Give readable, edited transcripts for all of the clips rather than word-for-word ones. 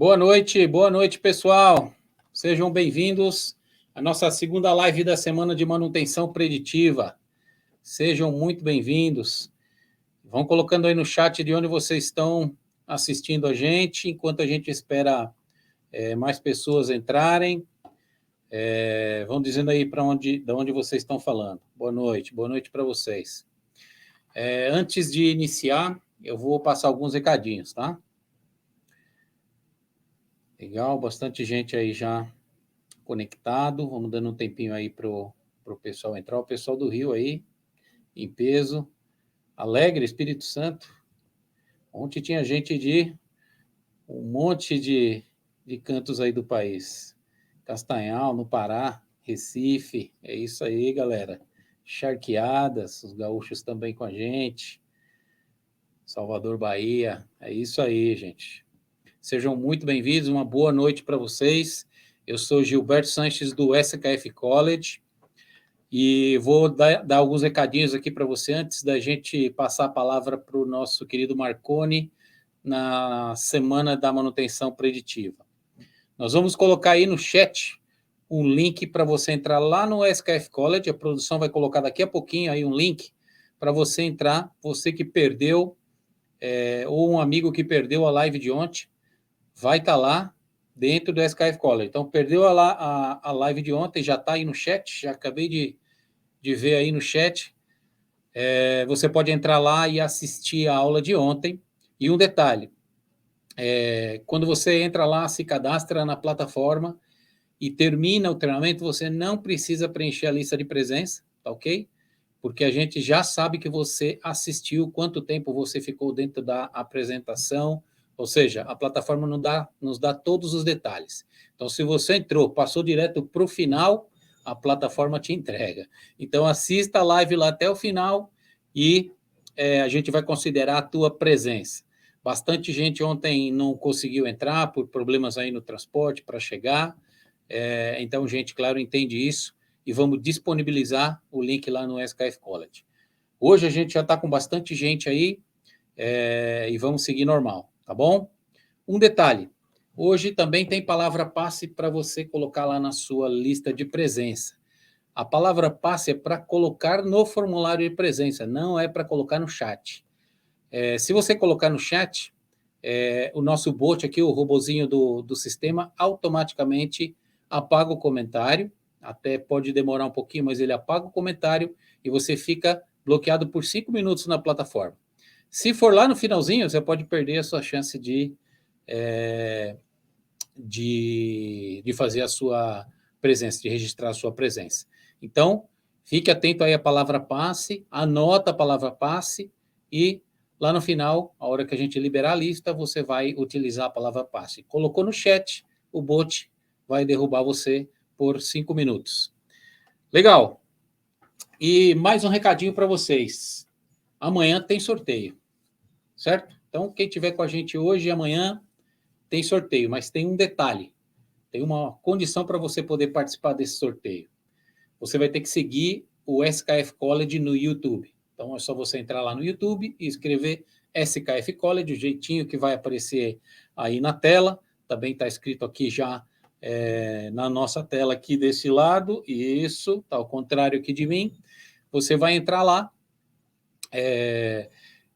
Boa noite, pessoal. Sejam bem-vindos à nossa segunda live da semana de manutenção preditiva. Sejam muito bem-vindos. Vão colocando aí no chat de onde vocês estão assistindo a gente, enquanto a gente espera mais pessoas entrarem. Vão dizendo aí de onde vocês estão falando. Boa noite para vocês. Antes de iniciar, eu vou passar alguns recadinhos, tá? Legal, bastante gente aí já conectado. Vamos dando um tempinho aí para o pessoal entrar. O pessoal do Rio aí, em peso. Alegre, Espírito Santo. Ontem tinha gente de um monte de cantos aí do país. Castanhal, no Pará, Recife. É isso aí, galera. Charqueadas, os gaúchos também com a gente. Salvador, Bahia. É isso aí, gente. Sejam muito bem-vindos, uma boa noite para vocês. Eu sou Gilberto Sanches, do SKF College, e vou dar alguns recadinhos aqui para você antes da gente passar a palavra para o nosso querido Marconi na Semana da Manutenção Preditiva. Nós vamos colocar aí no chat um link para você entrar lá no SKF College, a produção vai colocar daqui a pouquinho aí um link para você entrar, você que perdeu, ou um amigo que perdeu a live de ontem, vai estar lá dentro do SKF College. Então, perdeu a live de ontem, já está aí no chat, já acabei de ver aí no chat. Você pode entrar lá e assistir a aula de ontem. E um detalhe, quando você entra lá, se cadastra na plataforma e termina o treinamento, você não precisa preencher a lista de presença, tá ok? Porque a gente já sabe que você assistiu, quanto tempo você ficou dentro da apresentação, ou seja, a plataforma nos dá todos os detalhes. Então, se você entrou, passou direto para o final, a plataforma te entrega. Então, assista a live lá até o final e a gente vai considerar a tua presença. Bastante gente ontem não conseguiu entrar por problemas aí no transporte para chegar. Então, gente, claro, entende isso e vamos disponibilizar o link lá no SKF College. Hoje a gente já está com bastante gente aí e vamos seguir normal, tá bom? Um detalhe, hoje também tem palavra passe para você colocar lá na sua lista de presença. A palavra passe é para colocar no formulário de presença, não é para colocar no chat. Se você colocar no chat, o nosso bot aqui, o robozinho do sistema, automaticamente apaga o comentário, até pode demorar um pouquinho, mas ele apaga o comentário e você fica bloqueado por 5 minutos na plataforma. Se for lá no finalzinho, você pode perder a sua chance de fazer a sua presença, de registrar a sua presença. Então, fique atento aí à palavra passe, anota a palavra passe e lá no final, a hora que a gente liberar a lista, você vai utilizar a palavra passe. Colocou no chat, o bot vai derrubar você por 5 minutos. Legal. E mais um recadinho para vocês. Amanhã tem sorteio, certo? Então, quem estiver com a gente hoje e amanhã tem sorteio, mas tem um detalhe. Tem uma condição para você poder participar desse sorteio. Você vai ter que seguir o SKF College no YouTube. Então, é só você entrar lá no YouTube e escrever SKF College, o jeitinho que vai aparecer aí na tela. Também está escrito aqui já na nossa tela aqui desse lado. Isso, está ao contrário aqui de mim. Você vai entrar lá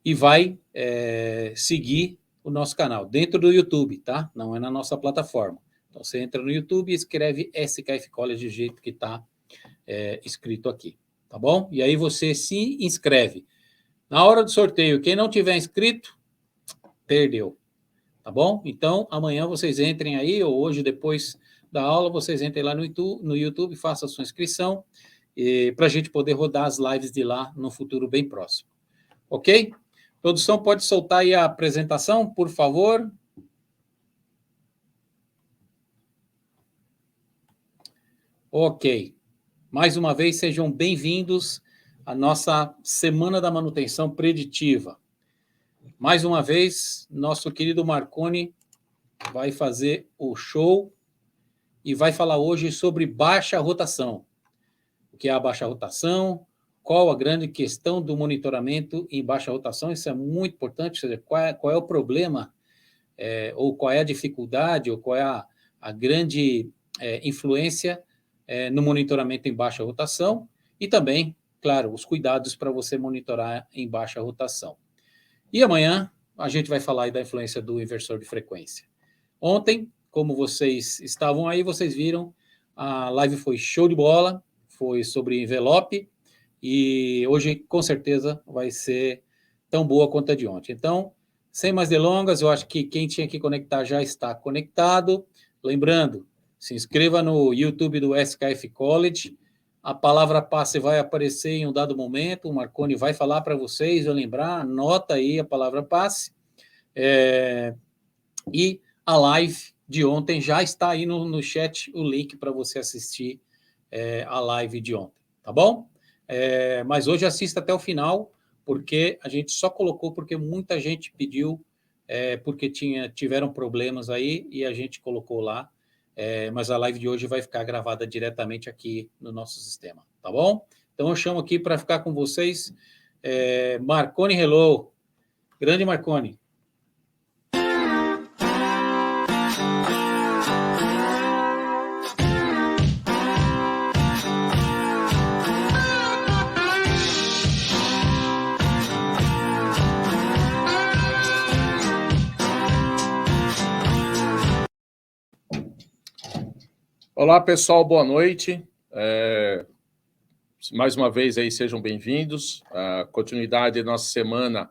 e vai seguir o nosso canal dentro do YouTube, tá? Não é na nossa plataforma. Então, você entra no YouTube e escreve SKF College do jeito que está escrito aqui, tá bom? E aí você se inscreve. Na hora do sorteio, quem não tiver inscrito, perdeu, tá bom? Então, amanhã vocês entrem aí, ou hoje, depois da aula, vocês entrem lá no YouTube, façam a sua inscrição, para a gente poder rodar as lives de lá no futuro bem próximo. Ok? Produção, pode soltar aí a apresentação, por favor. Ok. Mais uma vez, sejam bem-vindos à nossa Semana da Manutenção Preditiva. Mais uma vez, nosso querido Marconi vai fazer o show e vai falar hoje sobre baixa rotação. O que é a baixa rotação? Qual a grande questão do monitoramento em baixa rotação? Isso é muito importante, ou seja, qual é o problema ou qual é a dificuldade, ou qual é a grande influência no monitoramento em baixa rotação, e também, claro, os cuidados para você monitorar em baixa rotação. E amanhã a gente vai falar aí da influência do inversor de frequência. Ontem, como vocês estavam aí, vocês viram, a live foi show de bola, foi sobre envelope, e hoje, com certeza, vai ser tão boa quanto a de ontem. Então, sem mais delongas, eu acho que quem tinha que conectar já está conectado. Lembrando, se inscreva no YouTube do SKF College. A palavra passe vai aparecer em um dado momento, o Marconi vai falar para vocês, eu lembrar, anota aí a palavra passe. E a live de ontem já está aí no chat, o link para você assistir a live de ontem, tá bom? Mas hoje assista até o final, porque a gente só colocou porque muita gente pediu, porque tiveram problemas aí e a gente colocou lá, mas a live de hoje vai ficar gravada diretamente aqui no nosso sistema, tá bom? Então eu chamo aqui para ficar com vocês, Marconi Hello, grande Marconi. Olá, pessoal, boa noite. Mais uma vez aí, sejam bem-vindos. A continuidade da nossa semana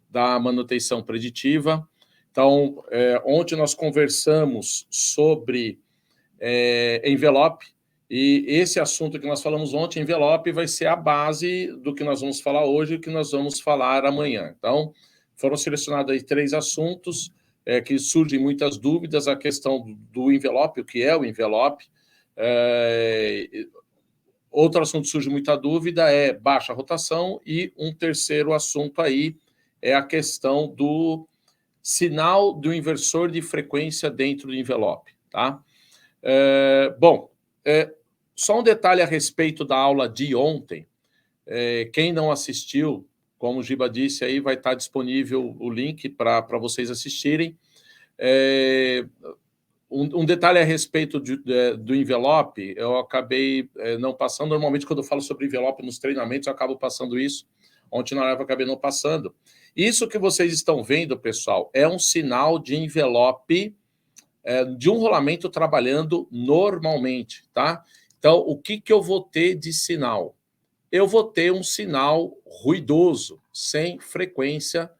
da manutenção preditiva. Então, ontem nós conversamos sobre envelope, e esse assunto que nós falamos ontem, envelope, vai ser a base do que nós vamos falar hoje e o que nós vamos falar amanhã. Então, foram selecionados aí 3 assuntos que surgem muitas dúvidas, a questão do envelope, o que é o envelope. Outro assunto que surge muita dúvida é baixa rotação, e um terceiro assunto aí é a questão do sinal do inversor de frequência dentro do envelope, tá? Só um detalhe a respeito da aula de ontem. Quem não assistiu, como o Giba disse, aí vai estar disponível o link para vocês assistirem. Um detalhe a respeito do envelope, eu acabei não passando. Normalmente, quando eu falo sobre envelope nos treinamentos, eu acabo passando isso. Ontem na live eu acabei não passando. Isso que vocês estão vendo, pessoal, é um sinal de envelope de um rolamento trabalhando normalmente, tá? Então, o que eu vou ter de sinal? Eu vou ter um sinal ruidoso, sem frequência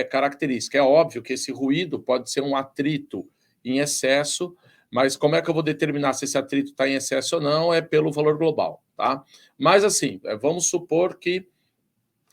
característica. É óbvio que esse ruído pode ser um atrito em excesso, mas como é que eu vou determinar se esse atrito está em excesso ou não? É pelo valor global, tá? Mas, assim, vamos supor que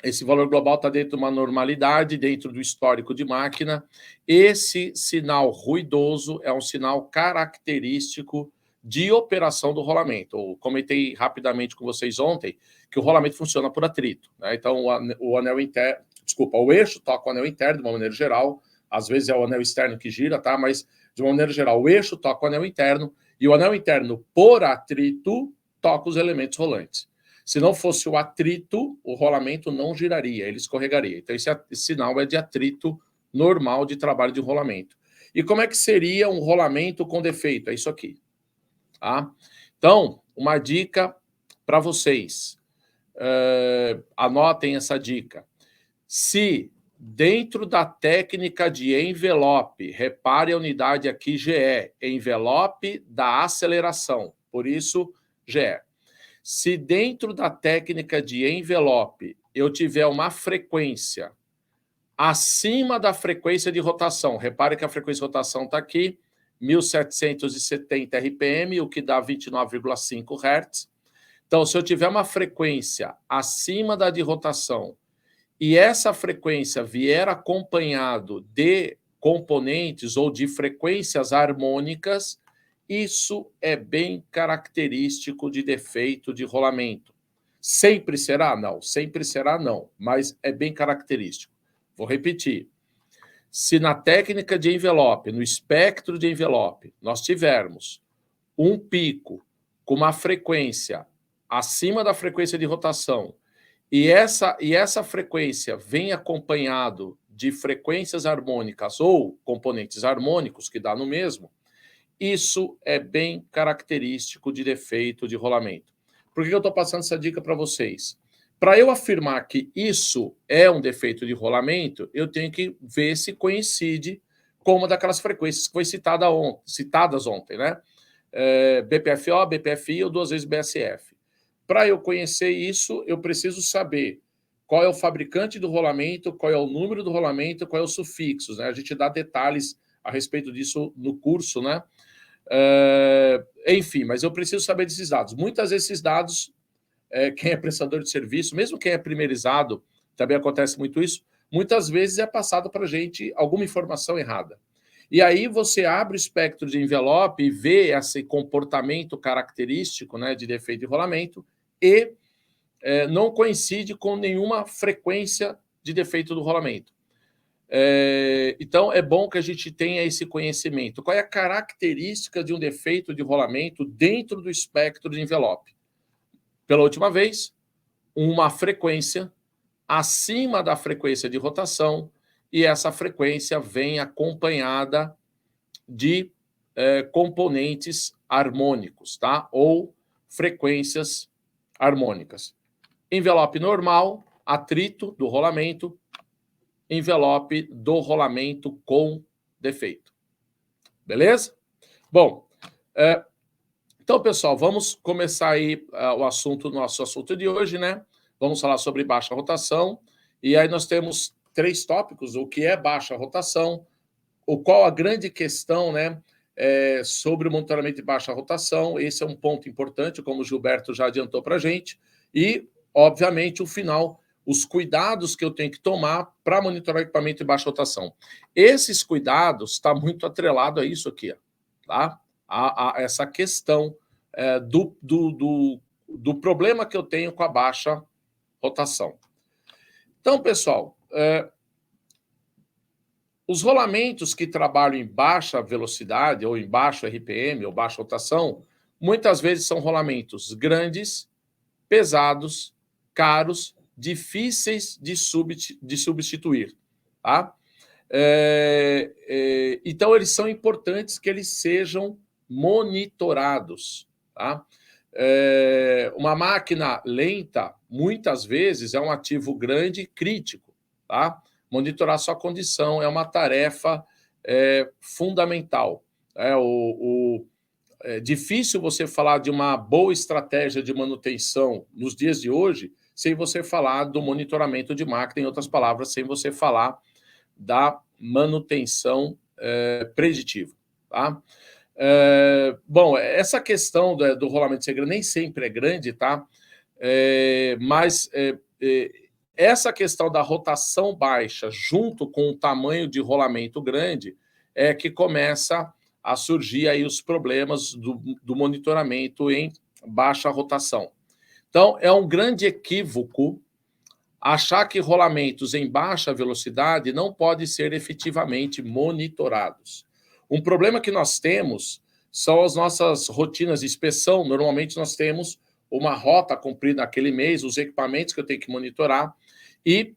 esse valor global está dentro de uma normalidade, dentro do histórico de máquina. Esse sinal ruidoso é um sinal característico de operação do rolamento. Eu comentei rapidamente com vocês ontem que o rolamento funciona por atrito, né? Então, o anel interno, o eixo toca o anel interno, de uma maneira geral. Às vezes é o anel externo que gira, tá? Mas, de uma maneira geral, o eixo toca o anel interno, e o anel interno, por atrito, toca os elementos rolantes. Se não fosse o atrito, o rolamento não giraria, ele escorregaria. Então, esse sinal é de atrito normal de trabalho de rolamento. E como é que seria um rolamento com defeito? É isso aqui. Tá? Então, uma dica para vocês. Anotem essa dica. Se dentro da técnica de envelope, repare a unidade aqui, GE, envelope da aceleração, por isso, GE. Se dentro da técnica de envelope eu tiver uma frequência acima da frequência de rotação, repare que a frequência de rotação está aqui, 1770 RPM, o que dá 29,5 Hz. Então, se eu tiver uma frequência acima da de rotação e essa frequência vier acompanhado de componentes ou de frequências harmônicas, isso é bem característico de defeito de rolamento. Sempre será? Não. Sempre será? Não. Mas é bem característico. Vou repetir. Se na técnica de envelope, no espectro de envelope, nós tivermos um pico com uma frequência acima da frequência de rotação e essa frequência vem acompanhado de frequências harmônicas ou componentes harmônicos, que dá no mesmo, isso é bem característico de defeito de rolamento. Por que eu estou passando essa dica para vocês? Para eu afirmar que isso é um defeito de rolamento, eu tenho que ver se coincide com uma daquelas frequências que foi citadas ontem, né? BPFO, BPFI ou 2 vezes BSF. Para eu conhecer isso, eu preciso saber qual é o fabricante do rolamento, qual é o número do rolamento, qual é o sufixo, né? A gente dá detalhes a respeito disso no curso, né? Enfim, mas eu preciso saber desses dados. Muitas vezes esses dados, quem é prestador de serviço, mesmo quem é primeirizado, também acontece muito isso, muitas vezes é passado para a gente alguma informação errada. E aí você abre o espectro de envelope e vê esse comportamento característico, né, de defeito de rolamento e não coincide com nenhuma frequência de defeito do rolamento. Então, é bom que a gente tenha esse conhecimento. Qual é a característica de um defeito de rolamento dentro do espectro de envelope? Pela última vez, uma frequência acima da frequência de rotação, e essa frequência vem acompanhada de componentes harmônicos, tá? Ou frequências harmônicas. Envelope normal, atrito do rolamento, envelope do rolamento com defeito. Beleza? Bom, então, pessoal, vamos começar aí nosso assunto de hoje, né? Vamos falar sobre baixa rotação, e aí nós temos 3 tópicos: o que é baixa rotação, qual a grande questão, né, sobre o monitoramento de baixa rotação. Esse é um ponto importante, como o Gilberto já adiantou para a gente, e, obviamente, o final, os cuidados que eu tenho que tomar para monitorar o equipamento de baixa rotação. Esses cuidados estão muito atrelados a isso aqui, tá? A essa questão do problema que eu tenho com a baixa rotação. Então, pessoal, os rolamentos que trabalham em baixa velocidade, ou em baixo RPM, ou baixa rotação, muitas vezes são rolamentos grandes, pesados, caros, difíceis de substituir, tá? Então, eles são importantes que eles sejam monitorados, tá? Uma máquina lenta, muitas vezes, é um ativo grande e crítico, tá? Monitorar sua condição é uma tarefa fundamental. É difícil você falar de uma boa estratégia de manutenção nos dias de hoje sem você falar do monitoramento de máquina, em outras palavras, sem você falar da manutenção preditiva, tá? Bom, essa questão do rolamento ser grande nem sempre é grande, tá? Mas essa questão da rotação baixa junto com o tamanho de rolamento grande é que começa a surgir aí os problemas do monitoramento em baixa rotação. Então, é um grande equívoco achar que rolamentos em baixa velocidade não podem ser efetivamente monitorados. Um problema que nós temos são as nossas rotinas de inspeção. Normalmente nós temos uma rota cumprida naquele mês, os equipamentos que eu tenho que monitorar, e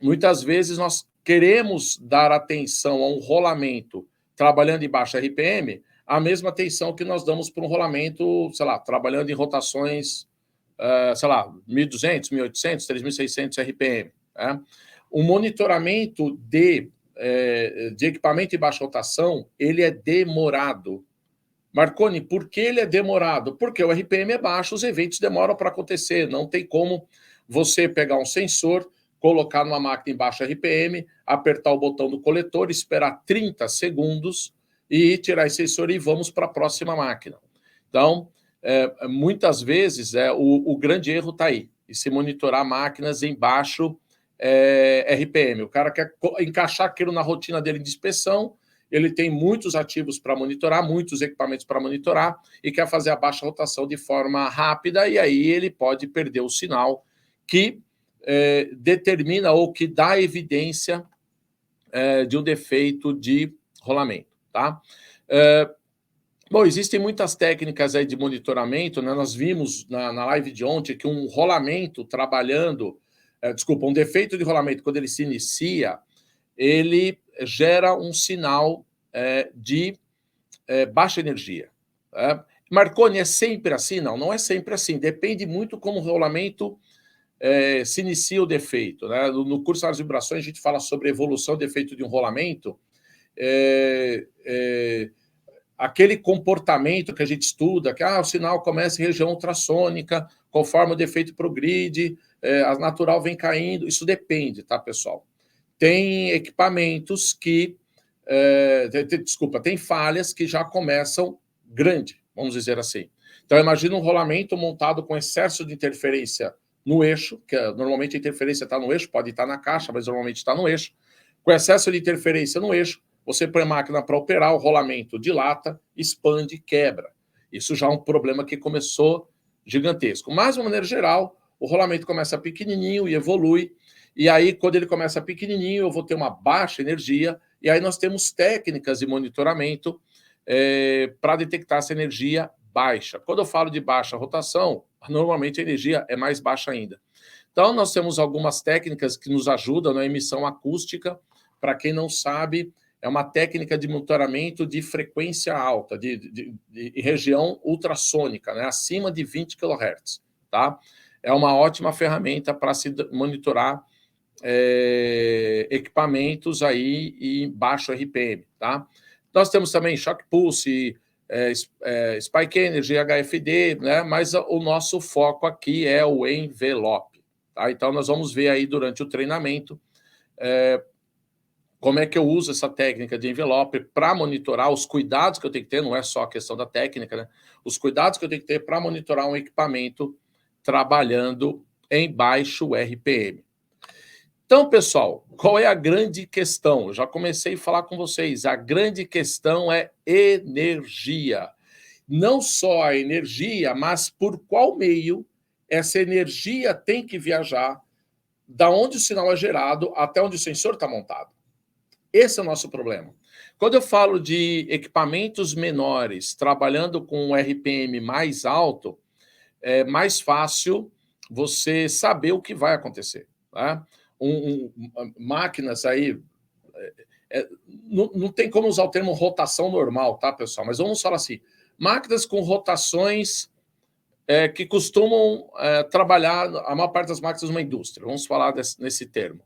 muitas vezes nós queremos dar atenção a um rolamento trabalhando em baixa RPM, a mesma atenção que nós damos para um rolamento, sei lá, trabalhando em rotações, sei lá, 1.200, 1.800, 3.600 RPM. Né? O monitoramento de equipamento em baixa rotação, ele é demorado. Marconi, por que ele é demorado? Porque o RPM é baixo, os eventos demoram para acontecer. Não tem como você pegar um sensor, colocar numa máquina em baixa RPM, apertar o botão do coletor, esperar 30 segundos e tirar esse sensor e vamos para a próxima máquina. Então, muitas vezes, o grande erro está aí, e se monitorar máquinas em baixo RPM. O cara quer encaixar aquilo na rotina dele de inspeção, ele tem muitos ativos para monitorar, muitos equipamentos para monitorar, e quer fazer a baixa rotação de forma rápida, e aí ele pode perder o sinal que determina ou que dá evidência de um defeito de rolamento, tá? Bom, existem muitas técnicas aí de monitoramento, né? Nós vimos na live de ontem que um rolamento trabalhando, um defeito de rolamento, quando ele se inicia, ele gera um sinal de baixa energia. Marconi, é sempre assim? Não, não é sempre assim. Depende muito como o rolamento se inicia o defeito. Né? No curso das vibrações, a gente fala sobre evolução do defeito de um rolamento. Aquele comportamento que a gente estuda, que o sinal começa em região ultrassônica, conforme o defeito progride, a natural vem caindo. Isso depende, tá, pessoal? Tem equipamentos que... tem falhas que já começam grande, vamos dizer assim. Então, imagina um rolamento montado com excesso de interferência no eixo, que normalmente a interferência está no eixo, pode estar na caixa, mas normalmente está no eixo. Com excesso de interferência no eixo, você põe a máquina para operar, o rolamento dilata, expande, quebra. Isso já é um problema que começou gigantesco. Mas, de uma maneira geral, o rolamento começa pequenininho e evolui. E aí, quando ele começa pequenininho, eu vou ter uma baixa energia. E aí nós temos técnicas de monitoramento para detectar essa energia baixa. Quando eu falo de baixa rotação, normalmente a energia é mais baixa ainda. Então, nós temos algumas técnicas que nos ajudam na emissão acústica. Para quem não sabe, é uma técnica de monitoramento de frequência alta, de região ultrassônica, né? Acima de 20 kHz. Tá? É uma ótima ferramenta para se monitorar equipamentos aí em baixo RPM. Tá? Nós temos também Shock Pulse, Spike Energy, HFD, né? Mas o nosso foco aqui é o envelope. Tá? Então, nós vamos ver aí durante o treinamento como é que eu uso essa técnica de envelope para monitorar os cuidados que eu tenho que ter, não é só a questão da técnica, né? Os cuidados que eu tenho que ter para monitorar um equipamento trabalhando em baixo RPM. Então, pessoal, qual é a grande questão? Eu já comecei a falar com vocês. A grande questão é energia. Não só a energia, mas por qual meio essa energia tem que viajar da onde o sinal é gerado até onde o sensor está montado. Esse é o nosso problema. Quando eu falo de equipamentos menores trabalhando com um RPM mais alto, é mais fácil você saber o que vai acontecer. Tá? Máquinas aí... não tem como usar o termo rotação normal, tá, pessoal? Mas vamos falar assim, máquinas com rotações que costumam trabalhar, a maior parte das máquinas numa indústria, vamos falar nesse termo.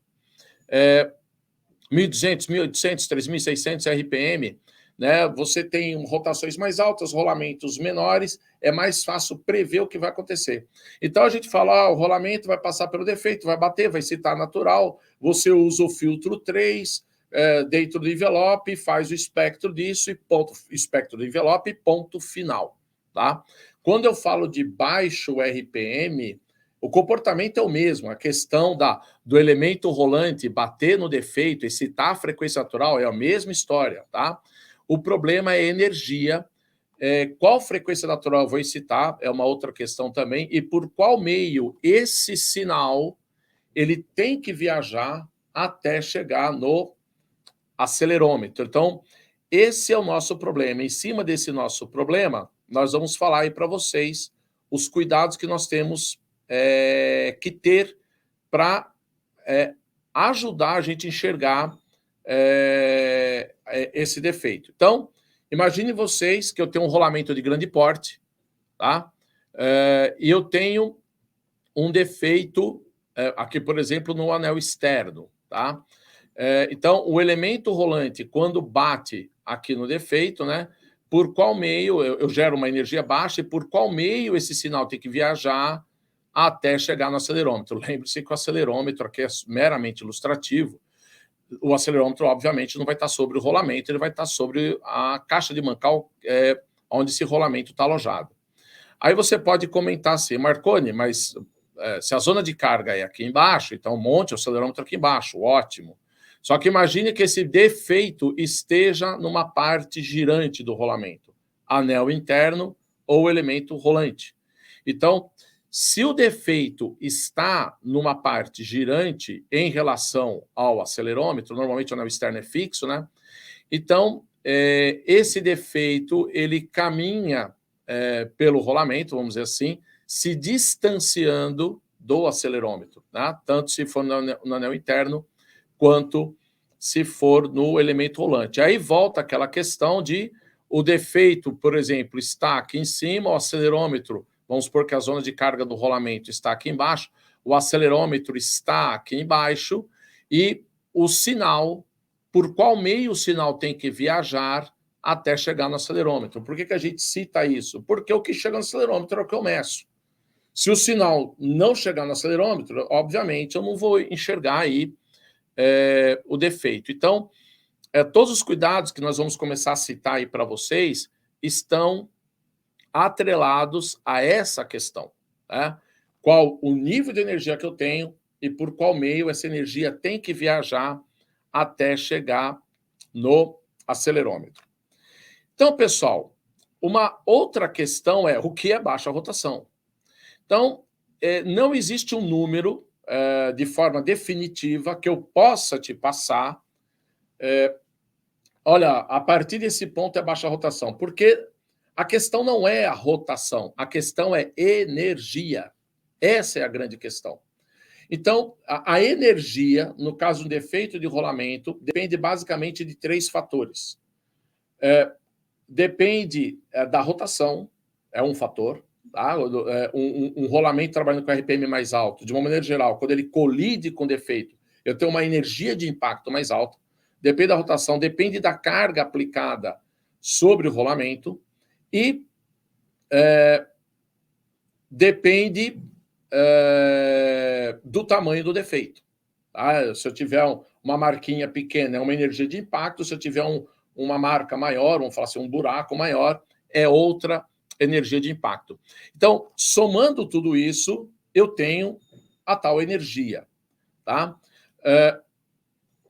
1.200, 1.800, 3.600 RPM, né? Você tem rotações mais altas, rolamentos menores, é mais fácil prever o que vai acontecer. Então a gente fala, o rolamento vai passar pelo defeito, vai bater, vai citar natural, você usa o filtro 3 dentro do envelope, faz o espectro disso e ponto, espectro do envelope, ponto final. Tá? Quando eu falo de baixo RPM, o comportamento é o mesmo, a questão do elemento rolante bater no defeito, excitar a frequência natural, é a mesma história, tá? O problema é a energia. Qual frequência natural eu vou excitar é uma outra questão também, e por qual meio esse sinal ele tem que viajar até chegar no acelerômetro. Então, esse é o nosso problema. Em cima desse nosso problema, nós vamos falar aí para vocês os cuidados que nós temos que ter para ajudar a gente a enxergar esse defeito. Então, imagine vocês que eu tenho um rolamento de grande porte, tá? E eu tenho um defeito aqui, por exemplo, no anel externo, tá? Então, o elemento rolante, quando bate aqui no defeito, né? Por qual meio eu gero uma energia baixa e por qual meio esse sinal tem que viajar até chegar no acelerômetro. Lembre-se que o acelerômetro aqui é meramente ilustrativo. O acelerômetro, obviamente, não vai estar sobre o rolamento, ele vai estar sobre a caixa de mancal onde esse rolamento está alojado. Aí você pode comentar assim, Marconi, mas se a zona de carga é aqui embaixo, então monte o acelerômetro aqui embaixo, ótimo. Só que imagine que esse defeito esteja numa parte girante do rolamento, anel interno ou elemento rolante. Então, se o defeito está numa parte girante em relação ao acelerômetro, normalmente o anel externo é fixo, né? Então, esse defeito, ele caminha pelo rolamento, vamos dizer assim, se distanciando do acelerômetro, né? Tanto se for no anel interno, quanto se for no elemento rolante. Aí volta aquela questão de o defeito, por exemplo, está aqui em cima, o acelerômetro, vamos supor que a zona de carga do rolamento está aqui embaixo, o acelerômetro está aqui embaixo, e o sinal, por qual meio o sinal tem que viajar até chegar no acelerômetro. Por que a gente cita isso? Porque o que chega no acelerômetro é o que eu meço. Se o sinal não chegar no acelerômetro, obviamente eu não vou enxergar aí o defeito. Então, todos os cuidados que nós vamos começar a citar aí para vocês estão atrelados a essa questão, né? Qual o nível de energia que eu tenho e por qual meio essa energia tem que viajar até chegar no acelerômetro. Então, pessoal, uma outra questão é o que é baixa rotação. Então, não existe um número de forma definitiva que eu possa te passar. Olha, a partir desse ponto é baixa rotação, porque a questão não é a rotação, a questão é energia. Essa é a grande questão. Então, a energia, no caso do defeito de rolamento, depende basicamente de 3 fatores. Depende da rotação, é um fator. Tá? Um rolamento trabalhando com RPM mais alto, de uma maneira geral, quando ele colide com defeito, eu tenho uma energia de impacto mais alta. Depende da rotação, depende da carga aplicada sobre o rolamento e depende do tamanho do defeito. Tá? Se eu tiver uma marquinha pequena, é uma energia de impacto. Se eu tiver uma marca maior, vamos falar assim, um buraco maior, é outra energia de impacto. Então, somando tudo isso, eu tenho a tal energia. Tá?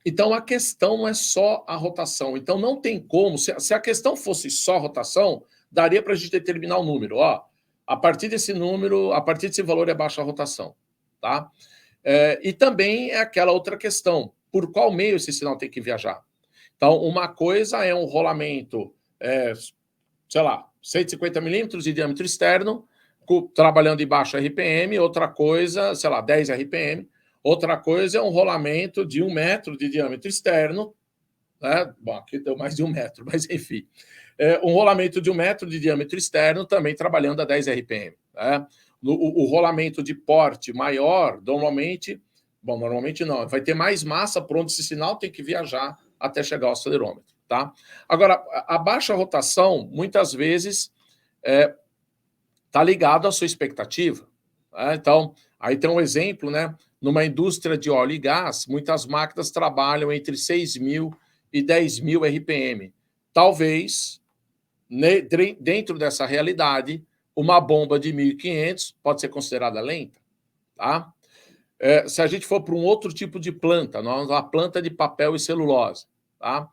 Então, a questão não é só a rotação. Então, não tem como... Se a questão fosse só rotação, daria para a gente determinar o número. Ó, a partir desse número, a partir desse valor é baixa rotação. Tá? E também é aquela outra questão. Por qual meio esse sinal tem que viajar? Então, uma coisa é um rolamento, sei lá, 150 milímetros de diâmetro externo, trabalhando em baixo RPM. Outra coisa, sei lá, 10 RPM. Outra coisa é um rolamento de 1 metro de diâmetro externo, né? Bom, aqui deu mais de 1 metro, mas enfim. Um rolamento de 1 metro de diâmetro externo, também trabalhando a 10 RPM. Né? O rolamento de porte maior, normalmente não, vai ter mais massa por onde esse sinal tem que viajar até chegar ao acelerômetro. Tá? Agora, a baixa rotação, muitas vezes, está ligado à sua expectativa. Né? Então, aí tem um exemplo, né? Numa indústria de óleo e gás, muitas máquinas trabalham entre 6.000 e 10.000 RPM. Talvez, dentro dessa realidade, uma bomba de 1.500 pode ser considerada lenta. Tá? Se a gente for para um outro tipo de planta, uma planta de papel e celulose, tá?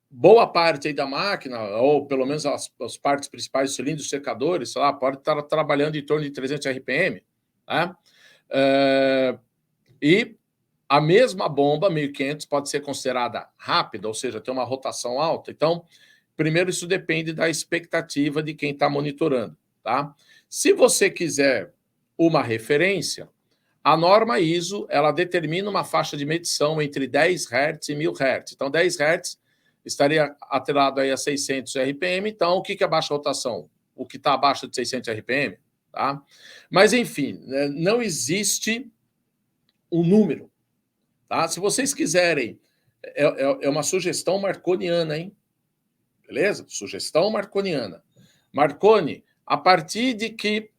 Boa parte aí da máquina, ou pelo menos as partes principais, os cilindros secadores, sei lá, pode estar trabalhando em torno de 300 RPM. Tá? E a mesma bomba, 1.500, pode ser considerada rápida, ou seja, tem uma rotação alta. Então, primeiro, isso depende da expectativa de quem está monitorando. Tá? Se você quiser uma referência, a norma ISO ela determina uma faixa de medição entre 10 Hz e 1.000 Hz. Então, 10 Hz estaria atrelado aí a 600 RPM. Então, o que é baixa rotação? O que está abaixo de 600 RPM? Tá? Mas, enfim, não existe um número. Tá? Se vocês quiserem, é uma sugestão marconiana, hein? Beleza? Sugestão marconiana. Marconi, a partir de que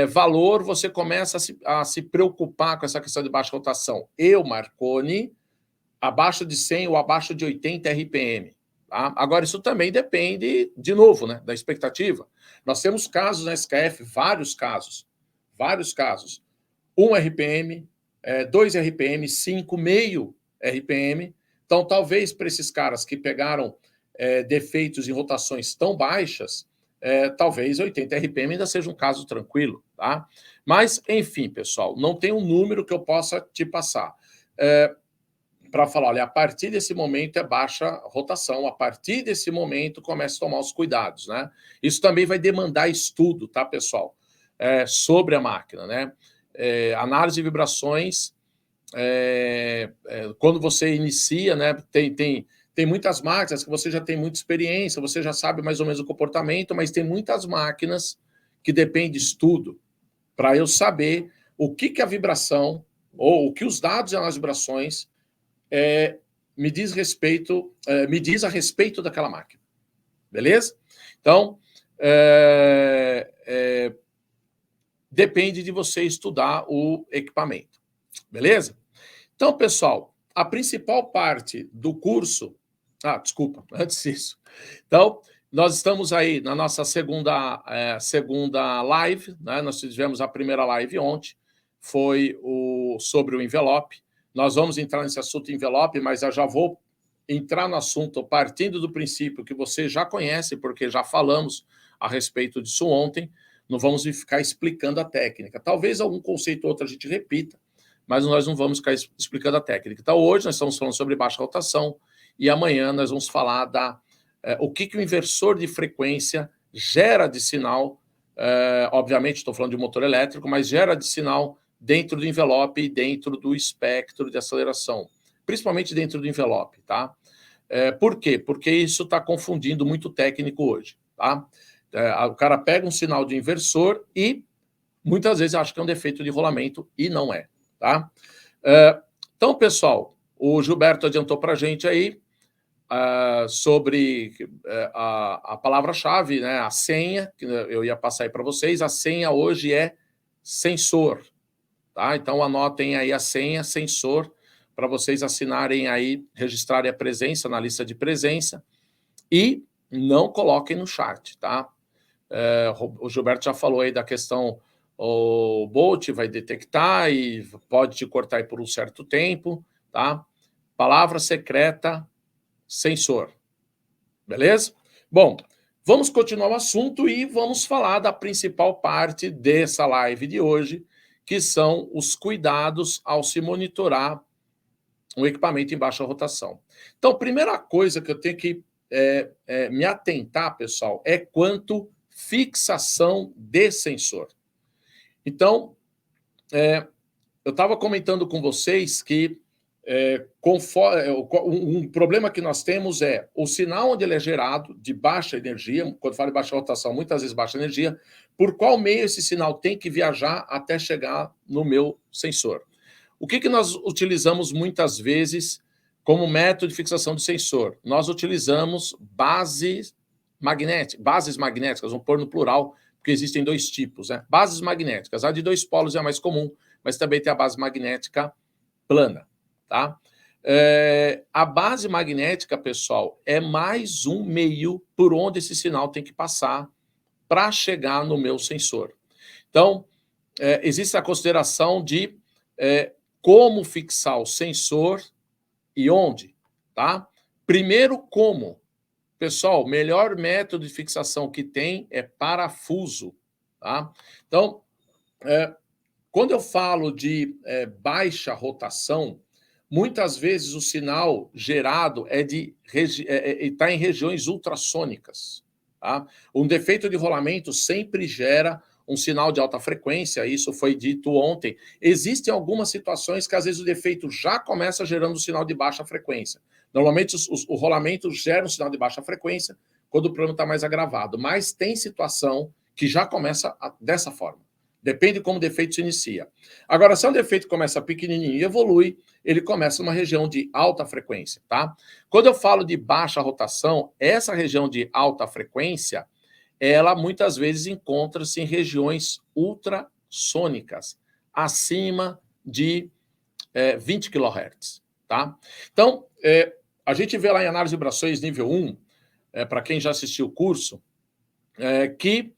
valor você começa a se preocupar com essa questão de baixa rotação? Eu, Marconi, abaixo de 100 ou abaixo de 80 RPM. Tá? Agora, isso também depende, de novo, né, da expectativa. Nós temos casos na SKF, vários casos. 1 RPM, 2 RPM, 5,5 RPM. Então, talvez para esses caras que pegaram defeitos em rotações tão baixas, talvez 80 RPM ainda seja um caso tranquilo. Tá? Mas, enfim, pessoal, não tem um número que eu possa te passar. Para falar, olha, a partir desse momento é baixa rotação, a partir desse momento começa a tomar os cuidados, né? Isso também vai demandar estudo, tá, pessoal? Sobre a máquina, né? Análise de vibrações quando você inicia, né, tem muitas máquinas que você já tem muita experiência, você já sabe mais ou menos o comportamento, mas tem muitas máquinas que depende de estudo para eu saber o que a vibração ou o que os dados e as vibrações me diz a respeito daquela máquina. Beleza? Então, depende de você estudar o equipamento. Beleza? Então, pessoal, a principal parte do curso... desculpa, antes disso. Então, nós estamos aí na nossa segunda live, né? Nós tivemos a primeira live ontem, foi sobre o envelope. Nós vamos entrar nesse assunto envelope, mas eu já vou entrar no assunto partindo do princípio que você já conhece, porque já falamos a respeito disso ontem. Não vamos ficar explicando a técnica. Talvez algum conceito ou outro a gente repita, mas nós não vamos ficar explicando a técnica. Então, hoje nós estamos falando sobre baixa rotação e amanhã nós vamos falar o que o inversor de frequência gera de sinal. Obviamente, estou falando de motor elétrico, mas gera de sinal dentro do envelope e dentro do espectro de aceleração, principalmente dentro do envelope, tá? Por quê? Porque isso está confundindo muito técnico hoje, tá? O cara pega um sinal de inversor e muitas vezes acha que é um defeito de rolamento e não é, tá? Então, pessoal, o Gilberto adiantou para a gente aí sobre a palavra-chave, né, a senha, que eu ia passar aí para vocês. A senha hoje é sensor, tá? Então, anotem aí a senha sensor para vocês assinarem aí, registrarem a presença na lista de presença e não coloquem no chat, tá? O Gilberto já falou aí da questão, o Bolt vai detectar e pode te cortar aí por um certo tempo, tá? Palavra secreta, sensor. Beleza? Bom, vamos continuar o assunto e vamos falar da principal parte dessa live de hoje, que são os cuidados ao se monitorar um equipamento em baixa rotação. Então, a primeira coisa que eu tenho que me atentar, pessoal, é quanto fixação de sensor. Então, eu estava comentando com vocês que um problema que nós temos é o sinal onde ele é gerado de baixa energia, quando falo de baixa rotação, muitas vezes baixa energia, por qual meio esse sinal tem que viajar até chegar no meu sensor. O que nós utilizamos muitas vezes como método de fixação de sensor? Nós utilizamos bases magnéticas, vamos pôr no plural, porque existem dois tipos, né? Bases magnéticas, a de 2 polos é a mais comum, mas também tem a base magnética plana, tá? A base magnética, pessoal, é mais um meio por onde esse sinal tem que passar para chegar no meu sensor. Então, existe a consideração de como fixar o sensor e onde, tá? Primeiro, como. Pessoal, o melhor método de fixação que tem é parafuso, tá? Então, quando eu falo de baixa rotação, muitas vezes o sinal gerado está em regiões ultrassônicas, tá? Um defeito de rolamento sempre gera um sinal de alta frequência, isso foi dito ontem. Existem algumas situações que, às vezes, o defeito já começa gerando um sinal de baixa frequência. Normalmente, o rolamento gera um sinal de baixa frequência quando o problema está mais agravado, mas tem situação que já começa dessa forma. Depende de como o defeito se inicia. Agora, se é um defeito que começa pequenininho e evolui, ele começa numa região de alta frequência, tá? Quando eu falo de baixa rotação, essa região de alta frequência, ela muitas vezes encontra-se em regiões ultrassônicas, acima de 20 kHz, tá? Então, a gente vê lá em análise de vibrações nível 1, para quem já assistiu o curso, que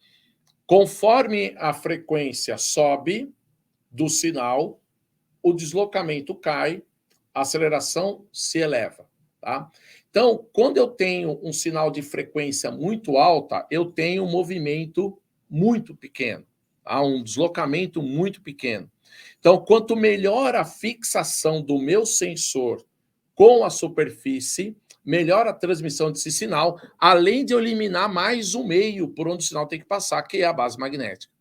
conforme a frequência sobe do sinal, o deslocamento cai, a aceleração se eleva, tá? Então, quando eu tenho um sinal de frequência muito alta, eu tenho um movimento muito pequeno, tá? Um deslocamento muito pequeno. Então, quanto melhor a fixação do meu sensor com a superfície, melhor a transmissão desse sinal, além de eu eliminar mais um meio por onde o sinal tem que passar, que é a base magnética.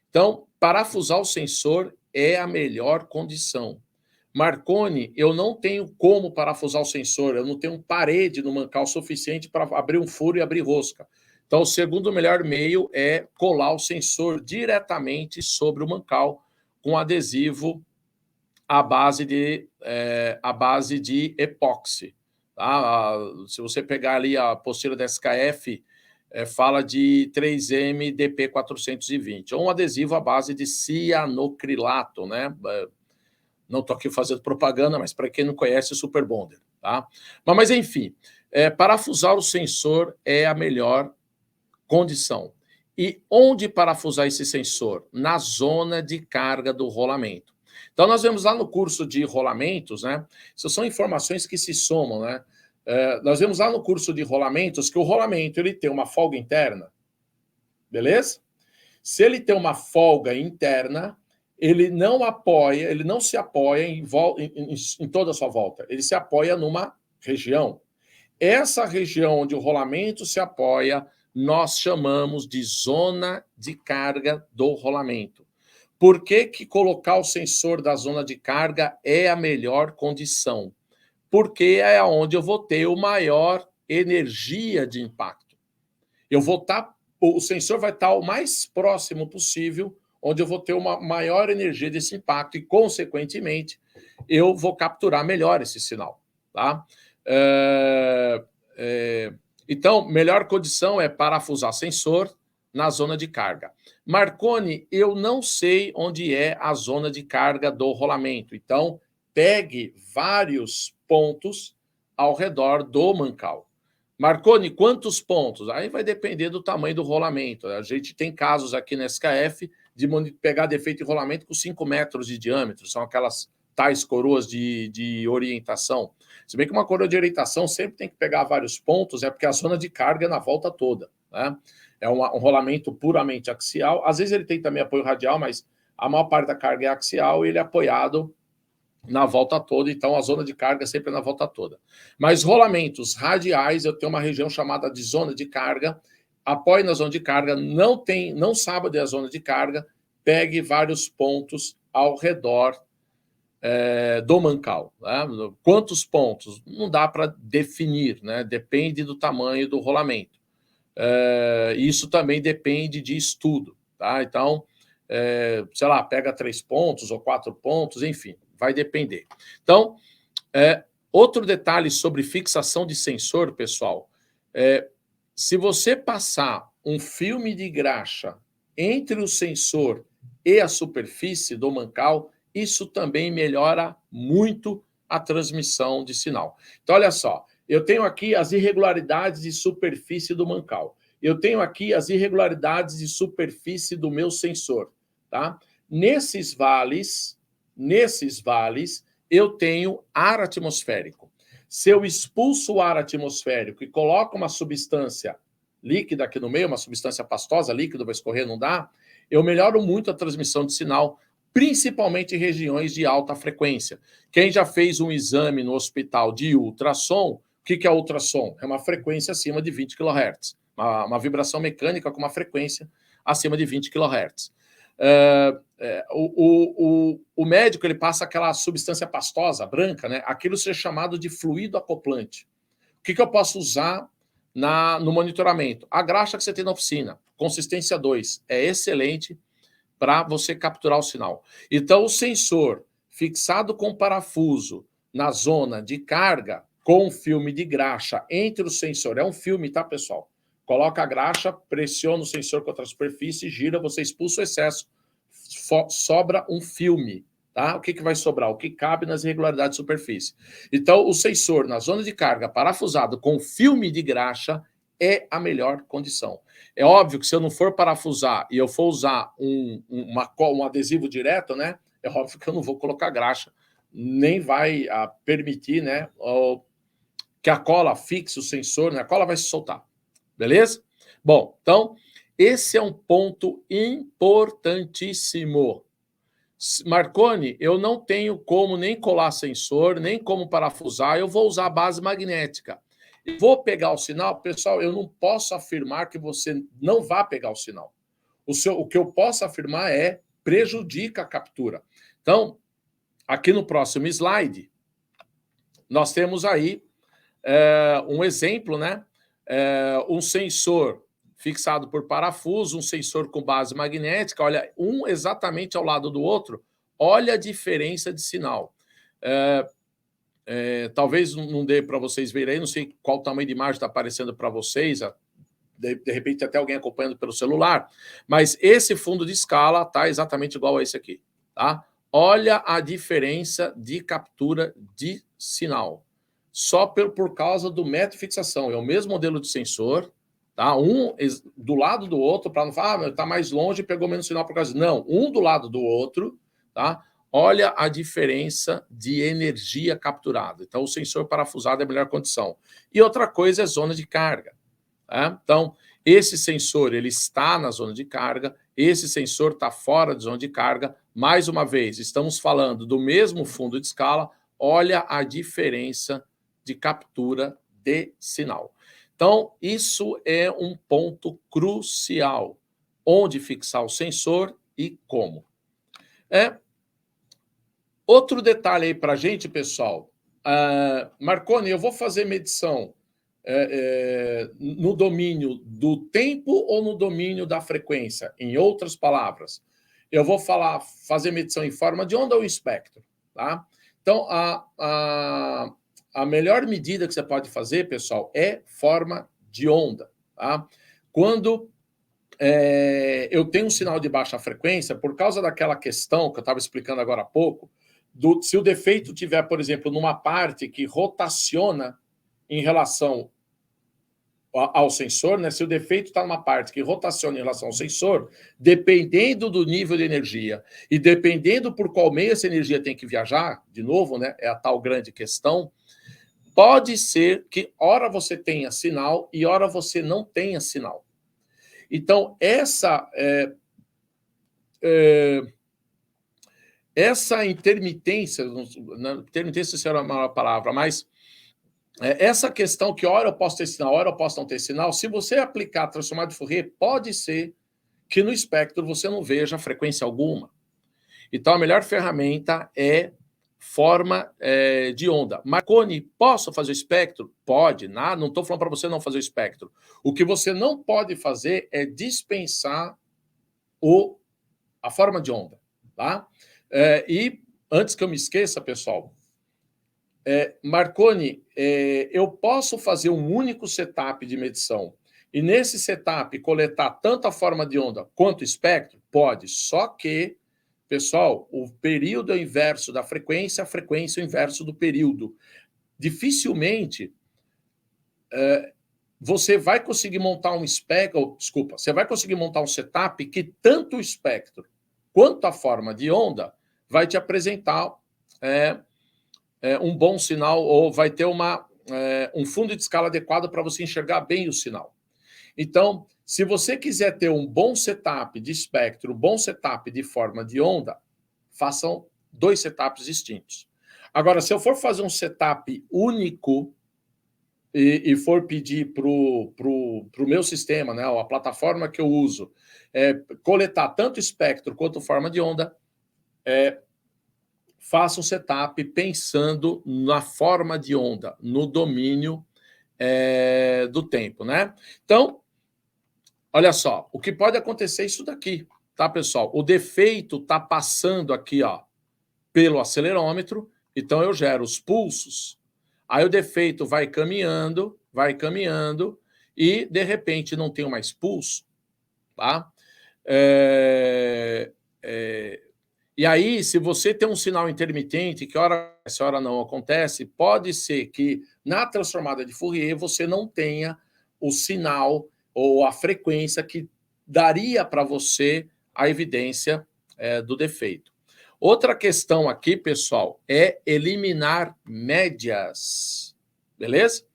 Então, parafusar o sensor é a melhor condição. Marconi, eu não tenho como parafusar o sensor, eu não tenho parede no mancal suficiente para abrir um furo e abrir rosca. Então, o segundo melhor meio é colar o sensor diretamente sobre o mancal com adesivo à base de epóxi. Tá? Se você pegar ali a apostila da SKF, fala de 3M DP420, ou um adesivo à base de cianocrilato, né? Não estou aqui fazendo propaganda, mas para quem não conhece, Super Bonder. Tá? Mas enfim, parafusar o sensor é a melhor condição. E onde parafusar esse sensor? Na zona de carga do rolamento. Então, nós vemos lá no curso de rolamentos, né? Isso são informações que se somam, né? Nós vemos lá no curso de rolamentos que o rolamento ele tem uma folga interna, beleza? Se ele tem uma folga interna, ele não se apoia em toda a sua volta, ele se apoia numa região. Essa região onde o rolamento se apoia, nós chamamos de zona de carga do rolamento. Por que colocar o sensor da zona de carga é a melhor condição? Porque é onde eu vou ter o maior energia de impacto. O sensor vai estar o mais próximo possível, onde eu vou ter uma maior energia desse impacto e, consequentemente, eu vou capturar melhor esse sinal. Tá? Então, melhor condição é parafusar sensor na zona de carga. Marconi, eu não sei onde é a zona de carga do rolamento. Então, pegue vários pontos ao redor do mancal. Marconi, quantos pontos? Aí vai depender do tamanho do rolamento. A gente tem casos aqui na SKF de pegar defeito de rolamento com 5 metros de diâmetro. São aquelas tais coroas de orientação. Se bem que uma coroa de orientação sempre tem que pegar vários pontos, porque a zona de carga é na volta toda. Né? É um rolamento puramente axial. Às vezes ele tem também apoio radial, mas a maior parte da carga é axial e ele é apoiado na volta toda, então a zona de carga sempre é na volta toda. Mas rolamentos radiais, eu tenho uma região chamada de zona de carga, apoie na zona de carga, não sabe onde é a zona de carga, pegue vários pontos ao redor do mancal. Né? Quantos pontos? Não dá para definir, né? Depende do tamanho do rolamento. Isso também depende de estudo. Tá? Então, sei lá, pega 3 pontos ou 4 pontos, enfim. Vai depender. Então, outro detalhe sobre fixação de sensor, pessoal, se você passar um filme de graxa entre o sensor e a superfície do mancal, isso também melhora muito a transmissão de sinal. Então, olha só, eu tenho aqui as irregularidades de superfície do mancal. Eu tenho aqui as irregularidades de superfície do meu sensor. Tá? Nesses vales, eu tenho ar atmosférico. Se eu expulso o ar atmosférico e coloco uma substância líquida aqui no meio, uma substância pastosa, líquida, vai escorrer, não dá, eu melhoro muito a transmissão de sinal, principalmente em regiões de alta frequência. Quem já fez um exame no hospital de ultrassom, o que é ultrassom? É uma frequência acima de 20 kHz, uma vibração mecânica com uma frequência acima de 20 kHz. O médico ele passa aquela substância pastosa, branca, né? Aquilo ser chamado de fluido acoplante. O que eu posso usar no monitoramento? A graxa que você tem na oficina, consistência 2, é excelente para você capturar o sinal. Então, o sensor fixado com parafuso na zona de carga, com filme de graxa entre o sensor, é um filme, tá, pessoal? Coloca a graxa, pressiona o sensor contra a superfície, gira, você expulsa o excesso, sobra um filme. Tá? O que vai sobrar? O que cabe nas irregularidades de superfície. Então, o sensor na zona de carga parafusado com filme de graxa é a melhor condição. É óbvio que se eu não for parafusar e eu for usar um adesivo direto, né? É óbvio que eu não vou colocar graxa, nem vai permitir, né, que a cola fixe o sensor, né? A cola vai se soltar. Beleza? Bom, então, esse é um ponto importantíssimo. Marconi, eu não tenho como nem colar sensor, nem como parafusar, eu vou usar a base magnética. Vou pegar o sinal? Pessoal, eu não posso afirmar que você não vai pegar o sinal. O que eu posso afirmar é prejudica a captura. Então, aqui no próximo slide, nós temos aí um exemplo, né? Um sensor fixado por parafuso, um sensor com base magnética, olha, um exatamente ao lado do outro, olha a diferença de sinal. Talvez não dê para vocês verem aí, não sei qual tamanho de imagem está aparecendo para vocês, de repente até alguém acompanhando pelo celular, mas esse fundo de escala está exatamente igual a esse aqui, tá? Olha a diferença de captura de sinal, só por causa do método de fixação, é o mesmo modelo de sensor, tá? Um do lado do outro, para não falar, está mais longe e pegou menos sinal por causa disso. Não, um do lado do outro, tá? Olha a diferença de energia capturada. Então, o sensor parafusado é a melhor condição. E outra coisa é zona de carga. Tá? Então, esse sensor ele está na zona de carga, esse sensor está fora de zona de carga. Mais uma vez, estamos falando do mesmo fundo de escala. Olha a diferença de captura de sinal. Então, isso é um ponto crucial. Onde fixar o sensor e como. Outro detalhe aí para a gente, pessoal. Marconi, eu vou fazer medição no domínio do tempo ou no domínio da frequência? Em outras palavras, eu vou fazer medição em forma de onda ou em espectro. Tá? Então, a melhor medida que você pode fazer, pessoal, é forma de onda. Tá? Quando eu tenho um sinal de baixa frequência, por causa daquela questão que eu estava explicando agora há pouco, se o defeito tiver, por exemplo, numa parte que rotaciona em relação ao sensor, né? Se o defeito está numa parte que rotaciona em relação ao sensor, dependendo do nível de energia e dependendo por qual meio essa energia tem que viajar, de novo, né? É a tal grande questão, pode ser que ora você tenha sinal e ora você não tenha sinal. Então, essa intermitência, intermitência será uma maior palavra, mas essa questão que hora eu posso ter sinal, hora eu posso não ter sinal, se você aplicar transformado de Fourier, pode ser que no espectro você não veja frequência alguma. Então, a melhor ferramenta é forma de onda. Marconi, posso fazer o espectro? Pode, não estou falando para você não fazer o espectro. O que você não pode fazer é dispensar a forma de onda. Tá? E antes que eu me esqueça, pessoal, Marconi, eu posso fazer um único setup de medição e nesse setup coletar tanto a forma de onda quanto o espectro? Pode, só que, pessoal, o período é o inverso da frequência, a frequência é o inverso do período. Dificilmente você vai conseguir montar você vai conseguir montar um setup que tanto o espectro quanto a forma de onda vai te apresentar um bom sinal ou vai ter um fundo de escala adequado para você enxergar bem o sinal. Então, se você quiser ter um bom setup de espectro, um bom setup de forma de onda, façam 2 setups distintos. Agora, se eu for fazer um setup único e for pedir para o meu sistema, né, a plataforma que eu uso, coletar tanto espectro quanto forma de onda, faça um setup pensando na forma de onda, no domínio do tempo, né? Então, olha só, o que pode acontecer é isso daqui, tá, pessoal? O defeito está passando aqui, ó, pelo acelerômetro, então eu gero os pulsos, aí o defeito vai caminhando, e, de repente, não tenho mais pulso, tá? E aí, se você tem um sinal intermitente, que essa hora não acontece, pode ser que na transformada de Fourier você não tenha o sinal ou a frequência que daria para você a evidência do defeito. Outra questão aqui, pessoal, é eliminar médias, beleza?